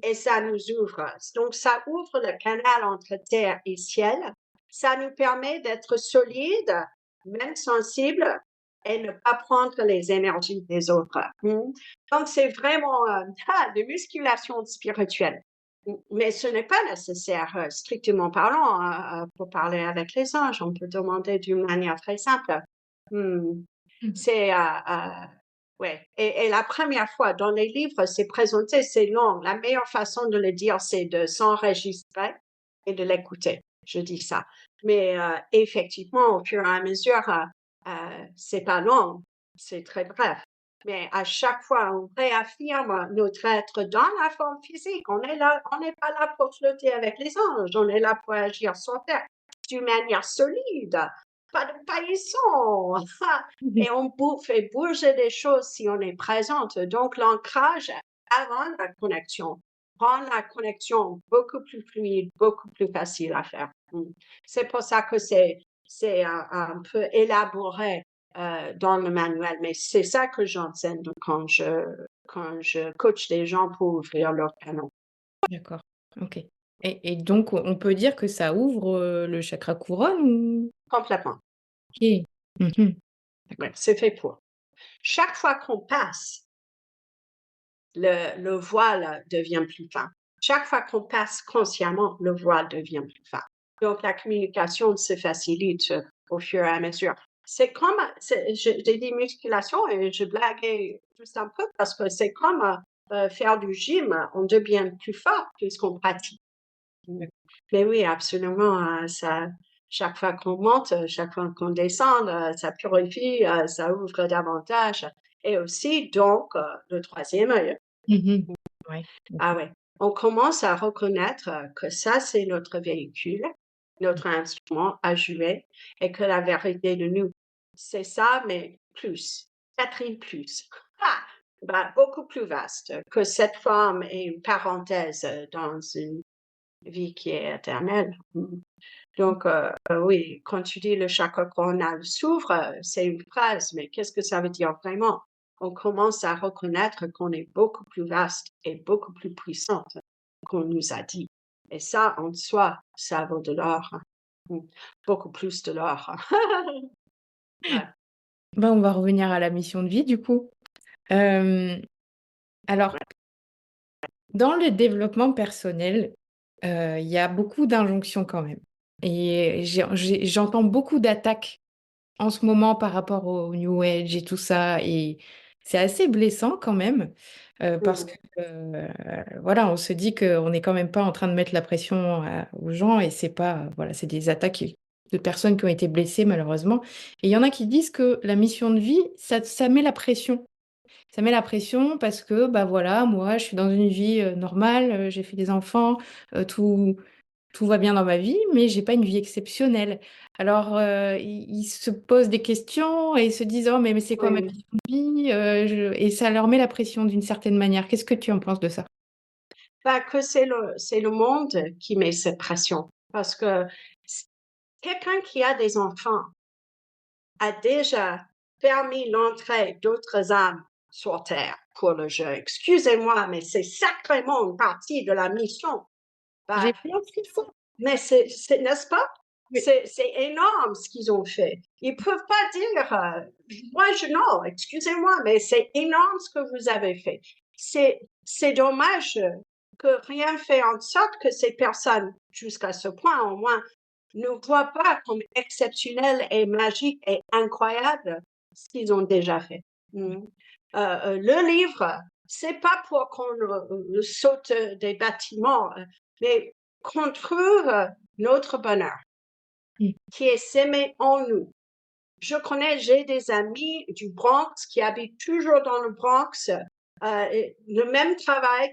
et ça nous ouvre. Donc, ça ouvre le canal entre terre et ciel. Ça nous permet d'être solides, même sensibles, et ne pas prendre les énergies des autres. Donc, c'est vraiment de musculation spirituelle. Mais ce n'est pas nécessaire, strictement parlant, pour parler avec les anges. On peut demander d'une manière très simple. Hmm. Mmh. C'est ouais. Et la première fois dans les livres, c'est présenté, c'est long. La meilleure façon de le dire, c'est de s'enregistrer et de l'écouter. Je dis ça. Mais effectivement, au fur et à mesure, c'est pas long, c'est très bref. Mais à chaque fois, on réaffirme notre être dans la forme physique. On est là, on n'est pas là pour flotter avec les anges. On est là pour agir sur terre d'une manière solide, pas de paillisson. Et on fait bouger des choses si on est présente. Donc, l'ancrage avant la connexion rend la connexion beaucoup plus fluide, beaucoup plus facile à faire. C'est pour ça que c'est un peu élaboré dans le manuel, mais c'est ça que j'enseigne quand je coach des gens pour ouvrir leur canon. D'accord, OK. Et donc on peut dire que ça ouvre, le chakra couronne ou? Complètement. OK. Mmh. Ouais, D'accord. c'est fait pour. Chaque fois qu'on passe, le voile devient plus fin. Chaque fois qu'on passe consciemment, le voile devient plus fin. Donc, la communication se facilite au fur et à mesure. C'est comme, j'ai dit musculation et je blaguais juste un peu parce que c'est comme faire du gym. On devient plus fort puisqu'on pratique. D'ac Mais oui, absolument, ça, chaque fois qu'on monte, chaque fois qu'on descend, ça purifie, ça ouvre davantage. Et aussi, donc, le troisième œil. Mmh. Ouais. Ah ouais, on commence à reconnaître que ça, c'est notre véhicule notre instrument à jouer et que la vérité de nous. C'est ça, mais plus. Catherine plus. Ah! Bah, beaucoup plus vaste que cette forme et une parenthèse dans une vie qui est éternelle. Donc, oui, quand tu dis le chakra coronal s'ouvre, c'est une phrase, mais qu'est-ce que ça veut dire vraiment? On commence à reconnaître qu'on est beaucoup plus vaste et beaucoup plus puissante qu'on nous a dit. Et ça, en soi, ça vaut de l'or. Beaucoup plus de l'or. Ouais. Ben, on va revenir à la mission de vie, du coup. Alors, dans le développement personnel, il y a beaucoup d'injonctions quand même. Et j'entends beaucoup d'attaques en ce moment par rapport au New Age et tout ça. Et c'est assez blessant quand même, parce Mm. que, voilà, on se dit qu'on n'est quand même pas en train de mettre la pression aux gens. Et c'est pas, voilà, c'est des attaques de personnes qui ont été blessées malheureusement. Et il y en a qui disent que la mission de vie, ça met la pression. Ça met la pression parce que, bah voilà, moi, je suis dans une vie normale, j'ai fait des enfants, tout va bien dans ma vie, mais j'ai pas une vie exceptionnelle. Alors, ils se posent des questions et ils se disent: «Oh, mais c'est quoi ma Oui. mission de vie?» Et ça leur met la pression d'une certaine manière. Qu'est-ce que tu en penses de ça? Bah, que c'est le monde qui met cette pression. Parce que s- quelqu'un qui a des enfants a déjà permis l'entrée d'autres âmes sur Terre pour le jeu. Excusez-moi, mais c'est sacrément une partie de la mission. Bah, J'ai plein de frissons. mais n'est-ce pas? Oui. C'est énorme ce qu'ils ont fait. Ils peuvent pas dire, non, excusez-moi, mais c'est énorme ce que vous avez fait. C'est dommage que rien fait en sorte que ces personnes, jusqu'à ce point au moins, ne voient pas comme exceptionnel et magique et incroyable ce qu'ils ont déjà fait. Mm. Le livre, c'est pas pour qu'on saute des bâtiments, mais qu'on trouve notre bonheur Mmh. qui est semé en nous. J'ai des amis du Bronx qui habitent toujours dans le Bronx, le même travail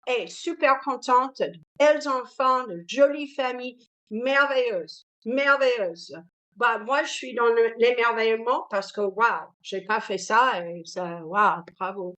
est super contente, de belles enfants, de jolies familles, merveilleuses, merveilleuses. Bah, moi, je suis dans l'émerveillement parce que, waouh, j'ai pas fait ça et ça, waouh, bravo.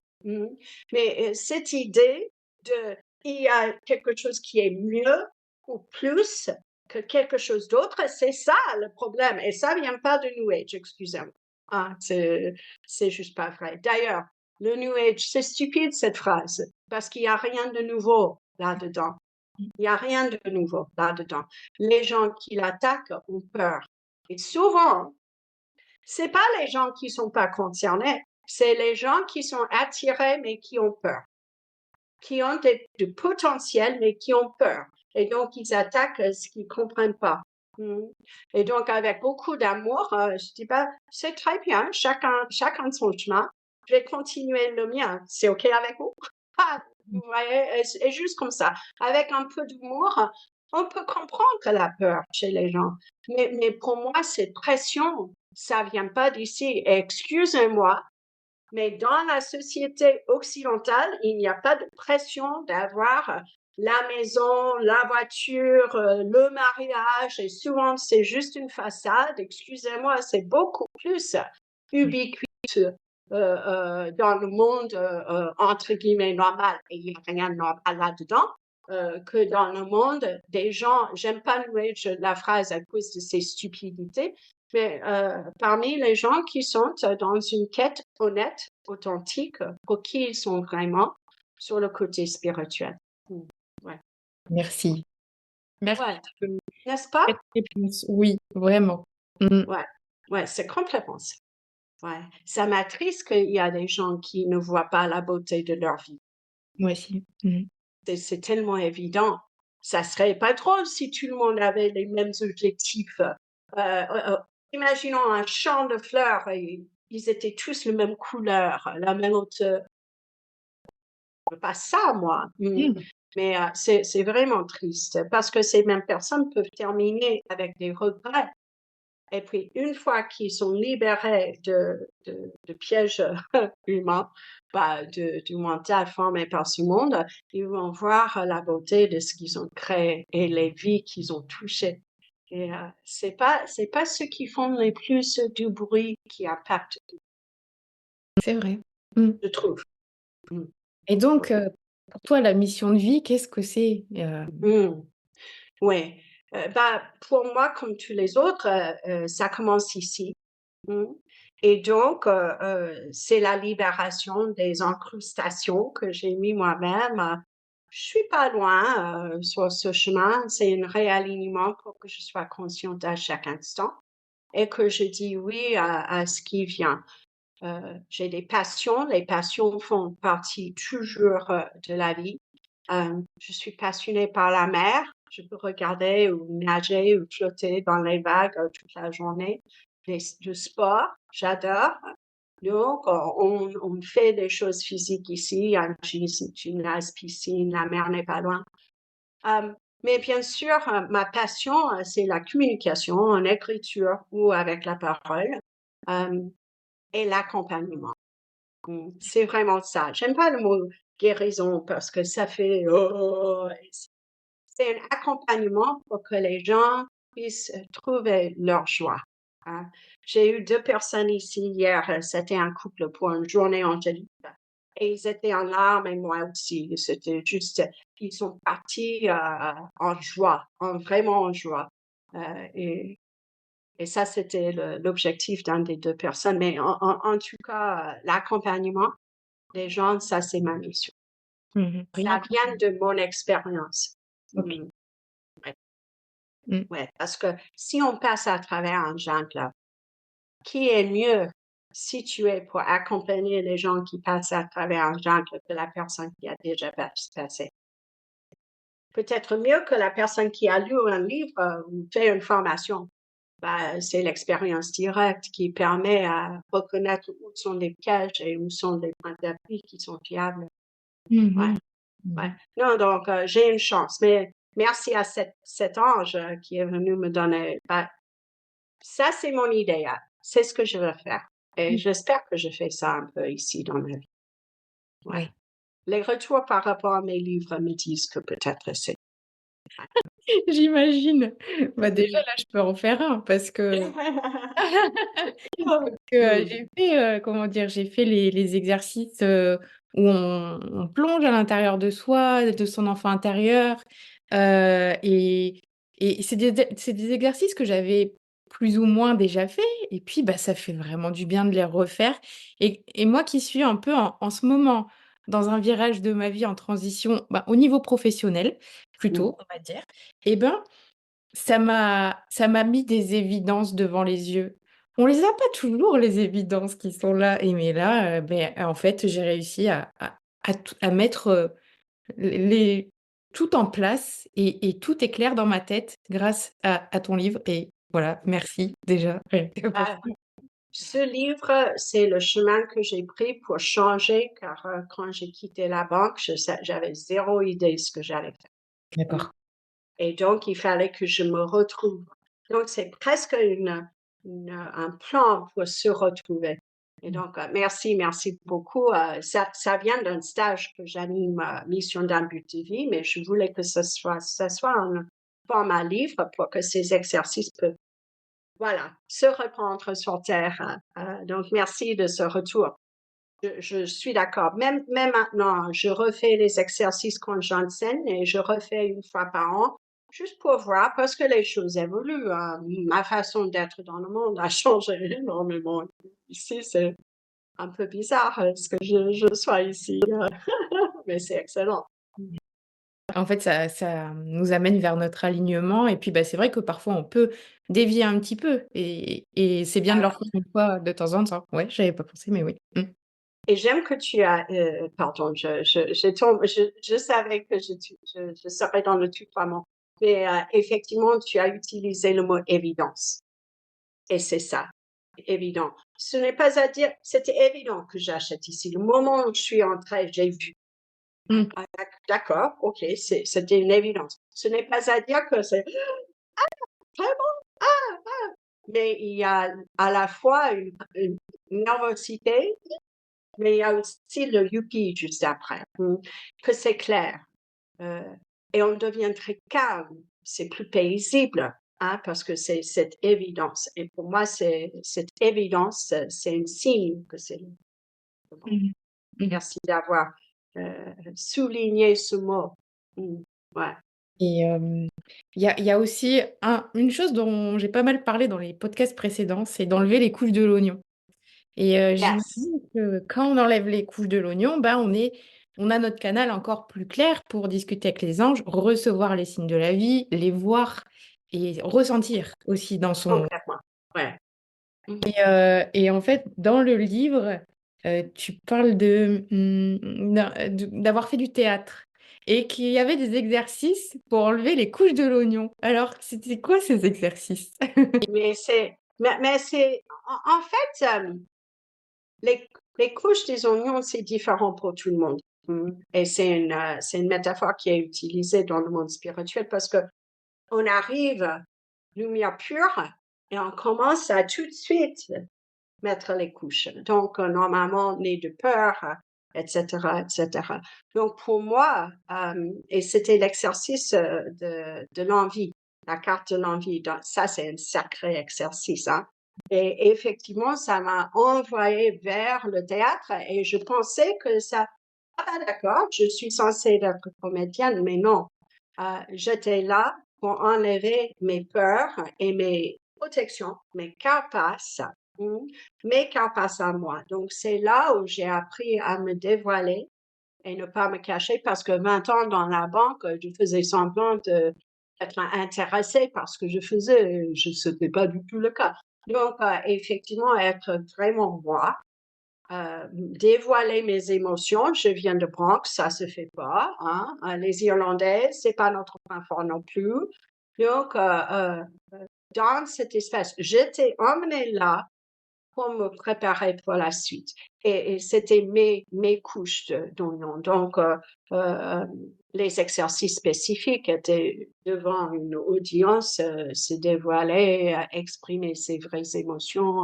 Mais cette idée de, il y a quelque chose qui est mieux ou plus que quelque chose d'autre, c'est ça le problème. Et ça vient pas de New Age, excusez-moi. Ah, c'est juste pas vrai. D'ailleurs, le New Age, c'est stupide cette phrase, parce qu'il n'y a rien de nouveau là-dedans. Il n'y a rien de nouveau là-dedans. Les gens qui l'attaquent ont peur. Et souvent, c'est pas les gens qui sont pas concernés, c'est les gens qui sont attirés mais qui ont peur, qui ont du potentiel mais qui ont peur. Et donc, ils attaquent ce qu'ils comprennent pas. Et donc, avec beaucoup d'amour, je dis pas, c'est très bien, chacun son chemin. Je vais continuer le mien. C'est OK avec vous? Ah, vous voyez, et juste comme ça, avec un peu d'humour, on peut comprendre la peur chez les gens. Mais pour moi, cette pression, ça vient pas d'ici. Excusez-moi, mais dans la société occidentale, il n'y a pas de pression d'avoir la maison, la voiture, le mariage, et souvent c'est juste une façade. Excusez-moi, c'est beaucoup plus ubiquiteux dans le monde entre guillemets normal, et il n'y a rien de normal là-dedans. Que dans le monde des gens, j'aime pas la phrase à cause de ses stupidités, mais parmi les gens qui sont dans une quête honnête, authentique, pour qui ils sont vraiment sur le côté spirituel. Ouais, Merci. Merci ouais, de n'est-ce pas? cette réponse. Oui, vraiment. Mmh. Ouais, ouais, c'est complètement ça. Ouais, ça m'attriste qu'il y a des gens qui ne voient pas la beauté de leur vie. Moi aussi. Mmh. C'est tellement évident. Ça serait pas drôle si tout le monde avait les mêmes objectifs. Imaginons un champ de fleurs et ils étaient tous la même couleur, la même hauteur. Je veux pas ça, moi. Mmh. Mais c'est vraiment triste parce que ces mêmes personnes peuvent terminer avec des regrets. Et puis, une fois qu'ils sont libérés de pièges humains, bah, du mental formé par ce monde, ils vont voir la beauté de ce qu'ils ont créé et les vies qu'ils ont touchées. Et c'est pas ceux qui font les plus du bruit qui impactent, C'est vrai. Mmh. je trouve. Mm. Et donc, pour toi, la mission de vie, qu'est-ce que c'est? Mm. Ouais. Bah, pour moi, comme tous les autres, ça commence ici. Mmh. Et donc, c'est la libération des incrustations que j'ai mis moi-même. Je suis pas loin, sur ce chemin. C'est un réalignement pour que je sois consciente à chaque instant et que je dis oui à ce qui vient. J'ai des passions. Les passions font partie toujours, de la vie. Je suis passionnée par la mer. Je peux regarder ou nager ou flotter dans les vagues, toute la journée. Le sport, j'adore. Donc, on fait des choses physiques ici, un gymnase, piscine, la mer n'est pas loin. Mais bien sûr, ma passion, c'est la communication en écriture ou avec la parole, et l'accompagnement. C'est vraiment ça. J'aime pas le mot guérison parce que ça fait oh, c'est un accompagnement pour que les gens puissent trouver leur joie. Hein. J'ai eu deux personnes ici hier, c'était un couple pour une journée angélique et ils étaient en larmes et moi aussi. C'était juste, ils sont partis en joie, vraiment en joie. Euh, et, et ça, c'était l'objectif d'une des deux personnes. Mais en tout cas, l'accompagnement des gens, ça, c'est ma mission. Rien Ça que vient de mon expérience. OK. Mm, ouais, Mmh. ouais, parce que si on passe à travers un jungle, qui est mieux situé pour accompagner les gens qui passent à travers un jungle que la personne qui a déjà passé? Peut-être mieux que la personne qui a lu un livre ou fait une formation. Bah, c'est l'expérience directe qui permet à reconnaître où sont les pièges et où sont les points d'appui qui sont fiables. Ouais. Mmh. Ouais. Mmh. Non, donc j'ai une chance, mais merci à cet ange qui est venu me donner. Bah, ça, c'est mon idéal. C'est ce que je veux faire. Et Mmh. j'espère que je fais ça un peu ici dans ma vie. Ouais. Ouais. Les retours par rapport à mes livres me disent que peut-être c'est. J'imagine. Bah, déjà, Mm. là, je peux en faire un parce que Mm. j'ai fait, comment dire? J'ai fait les exercices, où on plonge à l'intérieur de soi, de son enfant intérieur, et c'est des exercices que j'avais plus ou moins déjà fait et puis, bah, ça fait vraiment du bien de les refaire et moi qui suis un peu en ce moment dans un virage de ma vie en transition, bah, au niveau professionnel Mm. plutôt, on va dire et ben ça m'a mis des évidences devant les yeux. On les a pas toujours les évidences qui sont là mais là, en fait, j'ai réussi à mettre, les tout en place et tout est clair dans ma tête grâce à ton livre et voilà, merci déjà rien que pour Ah, ça. ce livre, c'est le chemin que j'ai pris pour changer, car quand j'ai quitté la banque, j'avais zéro idée de ce que j'allais faire. D'accord. Et donc, il fallait que je me retrouve. Donc, c'est presque un plan pour se retrouver. Et Mmh. donc, merci beaucoup. Ça vient d'un stage que j'anime, Mission d'un but de vie, mais je voulais que ça soit un format livre pour que ces exercices peuvent, voilà, se répandre sur terre. Donc, merci de ce retour. Je suis d'accord. Même maintenant, je refais les exercices quand j'enseigne et je refais une fois par an, juste pour voir, parce que les choses évoluent. Ma façon d'être dans le monde a changé énormément. Ici, c'est un peu bizarre ce que je sois ici, mais c'est excellent. En fait, ça nous amène vers notre alignement et puis, bah, c'est vrai que parfois on peut dévier un petit peu et c'est bien de le Euh, refaire une fois de temps en temps. Ouais, j'avais pas pensé mais oui. Mmh. Et j'aime que tu as, pardon, je savais que je serais dans le tutoiement, mais effectivement, tu as utilisé le mot évidence. Et c'est ça, évident. Ce n'est pas à dire, c'était évident que j'achète ici. Le moment où je suis entrée, j'ai vu. Mmh. D'accord, ok, c'était une évidence. Ce n'est pas à dire que c'est vraiment. mais il y a à la fois une nervosité, mais il y a aussi le youpi juste après, que c'est clair. Euh, et on devient très calme, c'est plus paisible, hein, parce que c'est cette évidence. Et pour moi, cette évidence, c'est un signe que c'est bon. Mmh. Mmh. Merci d'avoir souligné ce mot. Ouais. Et il y a aussi une chose dont j'ai pas mal parlé dans les podcasts précédents, c'est d'enlever les couches de l'oignon. Et Yes. j'imagine que quand on enlève les couches de l'oignon, ben, on a notre canal encore plus clair pour discuter avec les anges, recevoir les signes de la vie, les voir et ressentir aussi dans son... Complètement. Ouais. Mhm. Et en fait, dans le livre, tu parles d'avoir fait du théâtre et qu'il y avait des exercices pour enlever les couches de l'oignon. Alors, c'était quoi ces exercices? Mais c'est, en fait, les, les couches des oignons, c'est différent pour tout le monde. Et c'est une métaphore qui est utilisée dans le monde spirituel parce que on arrive lumière pure et on commence à tout de suite mettre les couches. Donc, normalement, nez de peur, etc., etc. Donc, pour moi, et c'était l'exercice de l'envie, la carte de l'envie. Donc, ça, c'est un sacré exercice, hein. Et effectivement, ça m'a envoyé vers le théâtre et je pensais que ça, ah ben d'accord, je suis censée être comédienne, mais non. J'étais là pour enlever mes peurs et mes protections, mes carapaces, mm, mes carapaces à moi. Donc, c'est là où j'ai appris à me dévoiler et ne pas me cacher parce que 20 ans dans la banque, je faisais semblant d'être intéressée parce que je faisais, je n'était pas du tout le cas. Donc, effectivement, être vraiment moi, dévoiler mes émotions. Je viens de Bronx, ça se fait pas, hein. Les Irlandais, c'est pas notre point fort non plus. Donc, dans cette espèce, j'étais emmenée là pour me préparer pour la suite. Et c'était mes couches d'oignon. Donc, les exercices spécifiques étaient devant une audience, se dévoiler, exprimer ses vraies émotions.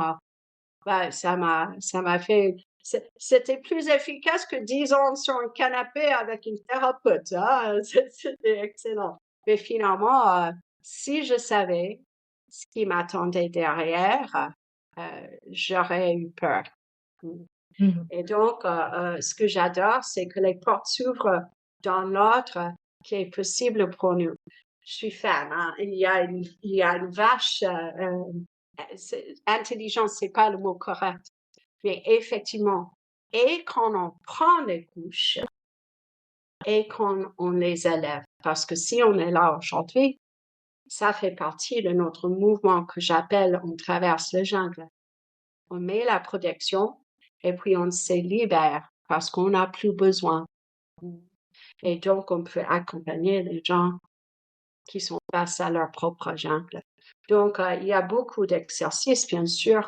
Ouais, ça m'a fait, c'était plus efficace que 10 ans sur un canapé avec une thérapeute, hein. C'était excellent. Mais finalement, si je savais ce qui m'attendait derrière, j'aurais eu peur. Mhm. Et donc, ce que j'adore, c'est que les portes s'ouvrent dans l'autre qui est possible pour nous. Je suis fan, hein. Il y a une vache, intelligence, c'est pas le mot correct, mais effectivement, et quand on prend les couches et quand on les élève, parce que si on est là aujourd'hui, ça fait partie de notre mouvement que j'appelle on traverse le jungle. On met la protection et puis on se libère parce qu'on n'a plus besoin. Et donc, on peut accompagner les gens qui sont face à leur propre jungle. Donc, il y a beaucoup d'exercices, bien sûr,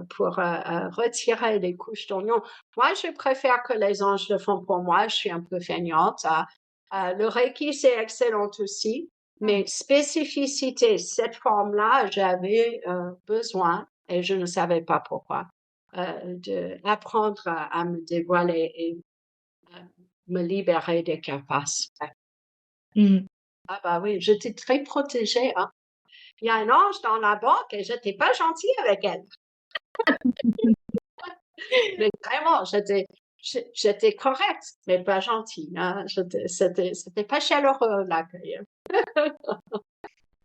pour retirer les couches d'oignon. Moi, je préfère que les anges le font pour moi. Je suis un peu feignante. Le Reiki, c'est excellent aussi. Mais spécificité, cette forme-là, j'avais besoin, et je ne savais pas pourquoi, d'apprendre à me dévoiler et euh, me libérer des capaces. Mhm. Ah bah oui, j'étais très protégée, hein. Il y a un ange dans la banque et j'étais pas gentille avec elle. Mais vraiment, j'étais correcte, mais pas gentille, hein. C'était pas chaleureux, l'accueil.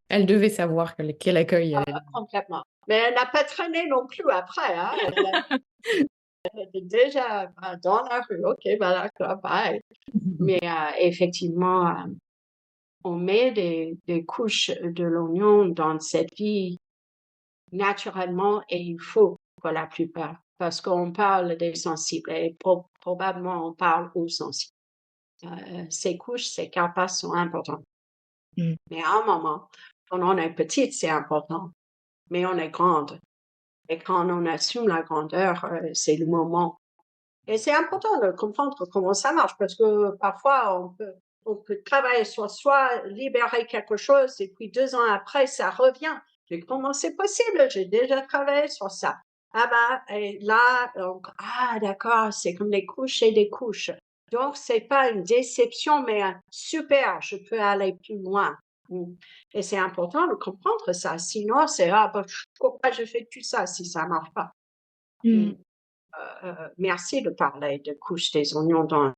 Elle devait savoir quel accueil elle allait. Complètement. Mais elle n'a pas traîné non plus après, hein. Elle était déjà dans la rue. OK, bah d'accord, bye. Mais effectivement, on met des couches de l'oignon dans cette vie naturellement et il faut pour la plupart parce qu'on parle des sensibles et probablement on parle aux sensibles. Ces couches, ces carapaces sont importantes. Mhm. Mais à un moment, quand on est petite, c'est important, mais on est grande. Et quand on assume la grandeur, c'est le moment. Et c'est important de comprendre comment ça marche parce que parfois on peut travailler sur soi, libérer quelque chose et puis 2 ans après, ça revient. Mais comment c'est possible? J'ai déjà travaillé sur ça. Ah bah, et là, donc, ah d'accord, c'est comme des couches et des couches. Donc, c'est pas une déception, mais un super, je peux aller plus loin. Mm. Et c'est important de comprendre ça. Sinon, c'est, ah, bah, pourquoi je fais tout ça si ça marche pas? Mm. Mmh. Merci de parler de couche des oignons dans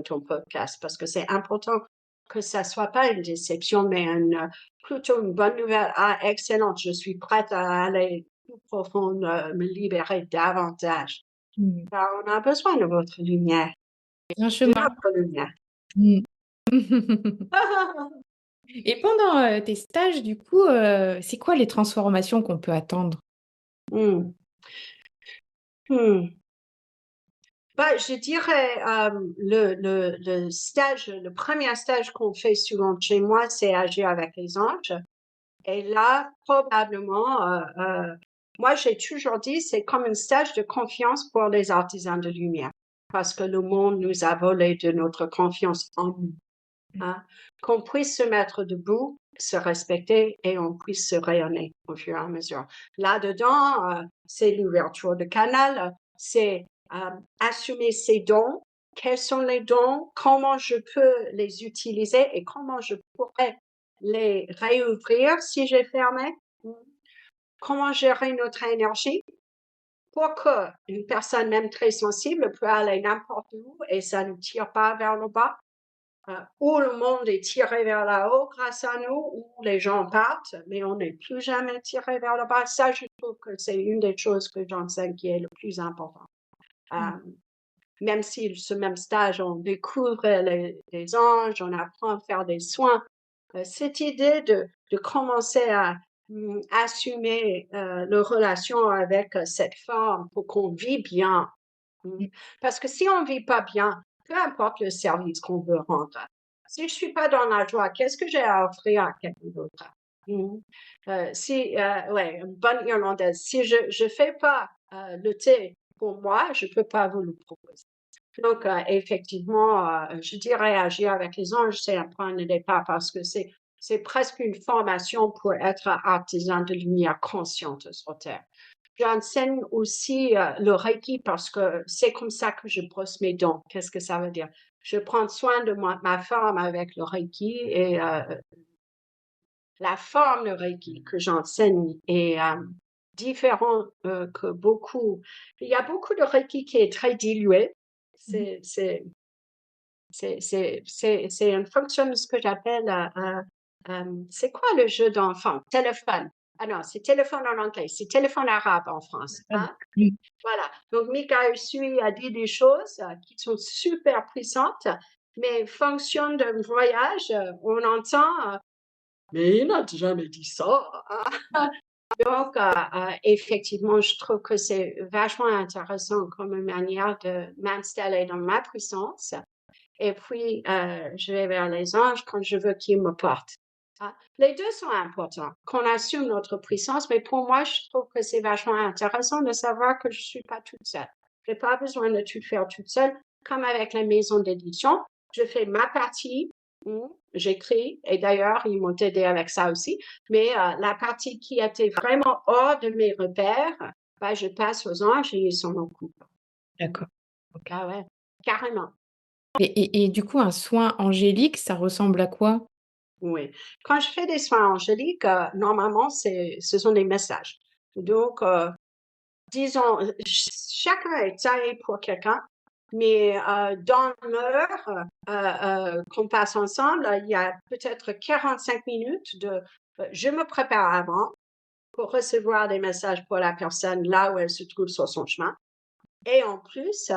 ton podcast parce que c'est important que ça soit pas une déception, mais plutôt une bonne nouvelle. Ah, excellente, je suis prête à aller plus profond, me libérer davantage. Mmh. Car on a besoin de votre lumière, Un de chemin. notre lumière. Mmh. Et pendant, tes stages, du coup, c'est quoi les transformations qu'on peut attendre? Hmm. Hmm. Bah, je dirais, le stage, le premier stage qu'on fait souvent chez moi, c'est agir avec les anges. Et là, probablement, moi j'ai toujours dit, c'est comme un stage de confiance pour les artisans de lumière, parce que le monde nous a volé de notre confiance en nous, hein. Qu'on puisse se mettre debout, se respecter et on puisse se rayonner au fur et à mesure. Là-dedans, c'est l'ouverture de canal, c'est assumer ses dons. Quels sont les dons? Comment je peux les utiliser et comment je pourrais les réouvrir si j'ai fermé? Comment gérer notre énergie pour que une personne même très sensible peut aller n'importe où et ça ne tire pas vers le bas? Où le monde est tiré vers le haut grâce à nous, où les gens partent, mais on n'est plus jamais tiré vers le bas. Ça, je trouve que c'est une des choses que j'enseigne qui est le plus important. Euh, Mmh. Même si ce même stage, on découvre les anges, on apprend à faire des soins, cette idée de commencer à assumer la relation avec cette forme pour qu'on vit bien. Mm. Mmh. Parce que si on vit pas bien, peu importe le service qu'on veut rendre, si je suis pas dans la joie, qu'est-ce que j'ai à offrir à quelqu'un d'autre? Mm. Ouais, une bonne Irlandaise, si je fais pas le thé pour moi, je peux pas vous le proposer. Donc, effectivement, je dirais agir avec les anges, c'est un point de départ parce que c'est presque une formation pour être artisan de lumière consciente sur Terre. J'enseigne aussi le Reiki parce que c'est comme ça que je brosse mes dents. Qu'est-ce que ça veut dire? Je prends soin de ma forme avec le Reiki et la forme de Reiki que j'enseigne est différente que beaucoup. Il y a beaucoup de Reiki qui est très dilué. Mmh. C'est, c'est, c'est une fonction de ce que j'appelle, c'est quoi le jeu d'enfant? Téléphone. Ah non, c'est téléphone en anglais, c'est téléphone arabe en France, Ah bon. hein? Mmh. Voilà. Donc, Michael Sui a dit des choses qui sont super puissantes, mais fonction d'un voyage, on entend, mais il n'a jamais dit ça, hein. Donc, effectivement, je trouve que c'est vachement intéressant comme manière de m'installer dans ma puissance. Et puis, je vais vers les anges quand je veux qu'ils me portent. Ah, les deux sont importants, qu'on assume notre puissance, mais pour moi, je trouve que c'est vachement intéressant de savoir que je suis pas toute seule. J'ai pas besoin de tout faire toute seule, comme avec la maison d'édition. Je fais ma partie, j'écris, et d'ailleurs, ils m'ont aidé avec ça aussi, mais la partie qui était vraiment hors de mes repères, bah, je passe aux anges et ils s'en occupent. D'accord. OK. Ah ouais, carrément. Et du coup, un soin angélique, ça ressemble à quoi? Oui. Quand je fais des soins angéliques, normalement, ce sont des messages. Donc, disons, chacun est taillé pour quelqu'un, mais dans l'heure qu'on passe ensemble, il y a peut-être 45 minutes je me prépare avant pour recevoir des messages pour la personne là où elle se trouve sur son chemin. Et en plus,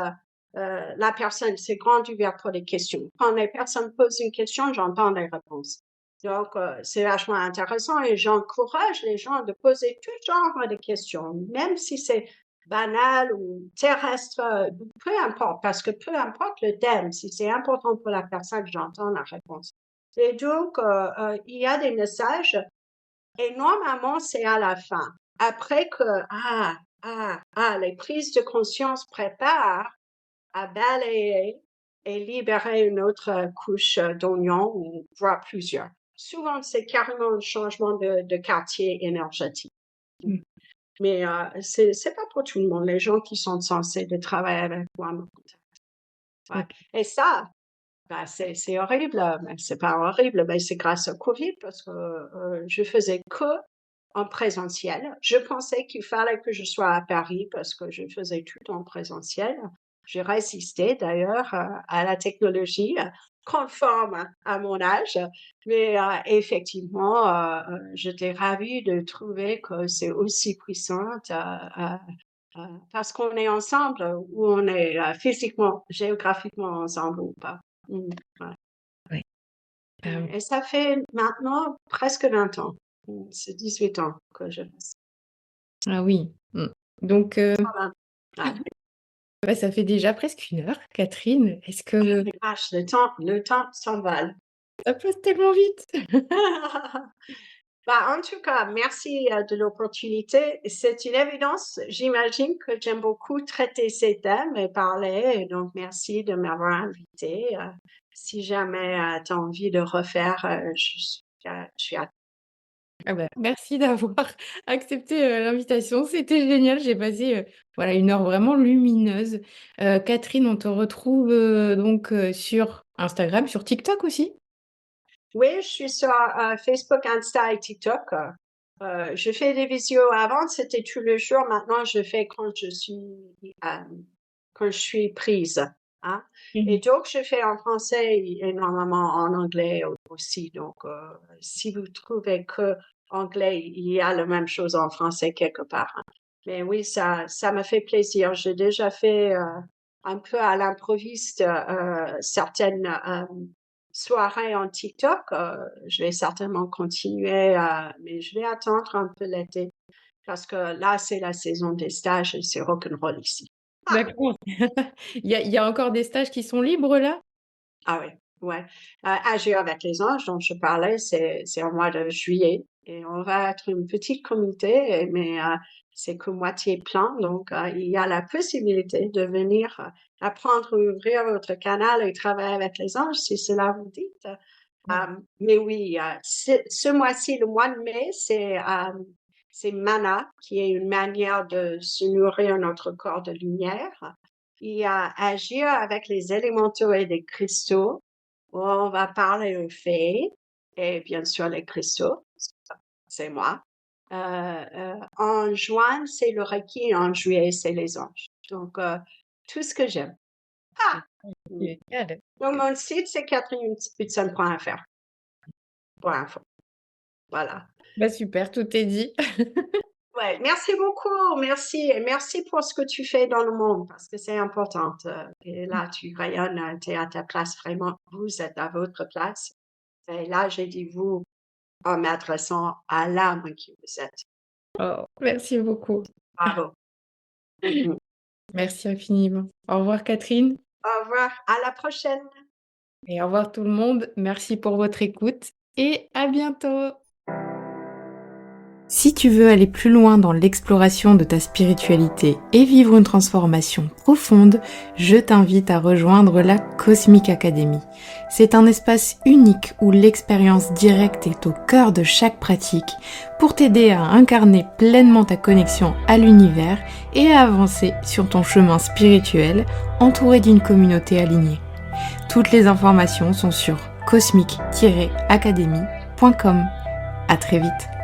la personne s'est grande ouverte pour des questions. Quand les personnes posent une question, j'entends les réponses. Donc, c'est vachement intéressant et j'encourage les gens de poser tout genre de questions, même si c'est banal ou terrestre, peu importe, parce que peu importe le thème, si c'est important pour la personne, j'entends la réponse. Et donc, il y a des messages et normalement, c'est à la fin. Après que, les prises de conscience préparent à balayer et libérer une autre couche d'oignon ou voire plusieurs. souvent, c'est carrément un changement de quartier énergétique. Mmh. Mais c'est pas pour tout le monde. Les gens qui sont censés de travailler avec moi me contactent. Ouais. OK. Et ça, bah, c'est horrible, mais c'est pas horrible, mais c'est grâce au Covid parce que je faisais que en présentiel. Je pensais qu'il fallait que je sois à Paris parce que je faisais tout en présentiel. J'ai résisté d'ailleurs à la technologie conforme à mon âge, mais effectivement, j'étais ravie de trouver que c'est aussi puissant parce qu'on est ensemble ou on est physiquement, géographiquement ensemble ou pas. Ouais. Ouais. Hem, Et ça fait maintenant presque 20 ans. C'est 18 ans que je fais ça. ah oui. Mmh. Donc Voilà. Ouais. bah, ça fait déjà presque 1 heure, Catherine. Est-ce que Mais vache, le temps s'envole. ça passe tellement vite? Bah, en tout cas, merci de l'opportunité. C'est une évidence. J'imagine que j'aime beaucoup traiter ces thèmes et parler. Et donc, merci de m'avoir invité. Si jamais tu as envie de refaire, je suis à... Ah bah, merci d'avoir accepté, l'invitation. C'était génial. J'ai passé, voilà, 1 heure vraiment lumineuse. Catherine, on te retrouve, donc, sur Instagram, sur TikTok aussi? Oui, je suis sur Facebook, Insta et TikTok. Je fais des visios. Avant, c'était tous les jours. Maintenant, je fais euh, quand je suis prise. Hein. Et Mmh. donc, je fais en français et normalement en anglais aussi. Donc, si vous trouvez que anglais, il y a la même chose en français quelque part. Hein. Mais oui, ça me fait plaisir. J'ai déjà fait un peu à l'improviste certaines soirées en TikTok. Je vais certainement continuer, mais je vais attendre un peu l'été parce que là, c'est la saison des stages et c'est rock'n'roll ici. Ah! D'accord. Il y a encore des stages qui sont libres là? Ah oui, ouais. Agir avec les anges dont je parlais, c'est au mois de juillet et on va être une petite communauté, mais c'est que moitié plein, donc il y a la possibilité de venir apprendre ou ouvrir votre canal et travailler avec les anges si cela vous dit. Ouais. Mais oui, ce mois-ci, le mois de mai, c'est Mana, qui est une manière de se nourrir notre corps de lumière. Il y a agir avec les élémentaux et les cristaux. On va parler aux fées et bien sûr les cristaux, c'est moi. En juin, c'est le Reiki et en juillet, c'est les anges. Donc, tout ce que j'aime. Ah! Génial. Donc, mon site, c'est catherinehudson.fr. Pour info. Voilà. Bah, super, tout est dit. Ouais, merci beaucoup, merci et merci pour ce que tu fais dans le monde parce que c'est important. Et là, tu rayonnes, tu es à ta place vraiment. Vous êtes à votre place. Et là, j'ai dit vous en m'adressant à l'âme qui vous êtes. Oh, merci beaucoup. Bravo. Mhm. Merci infiniment. Au revoir Catherine Au revoir. À la prochaine. et au revoir tout le monde. Merci pour votre écoute et à bientôt. Si tu veux aller plus loin dans l'exploration de ta spiritualité et vivre une transformation profonde, je t'invite à rejoindre la Cosmic Academy. C'est un espace unique où l'expérience directe est au cœur de chaque pratique pour t'aider à incarner pleinement ta connexion à l'univers et à avancer sur ton chemin spirituel entouré d'une communauté alignée. Toutes les informations sont sur cosmic-academy.com. À très vite.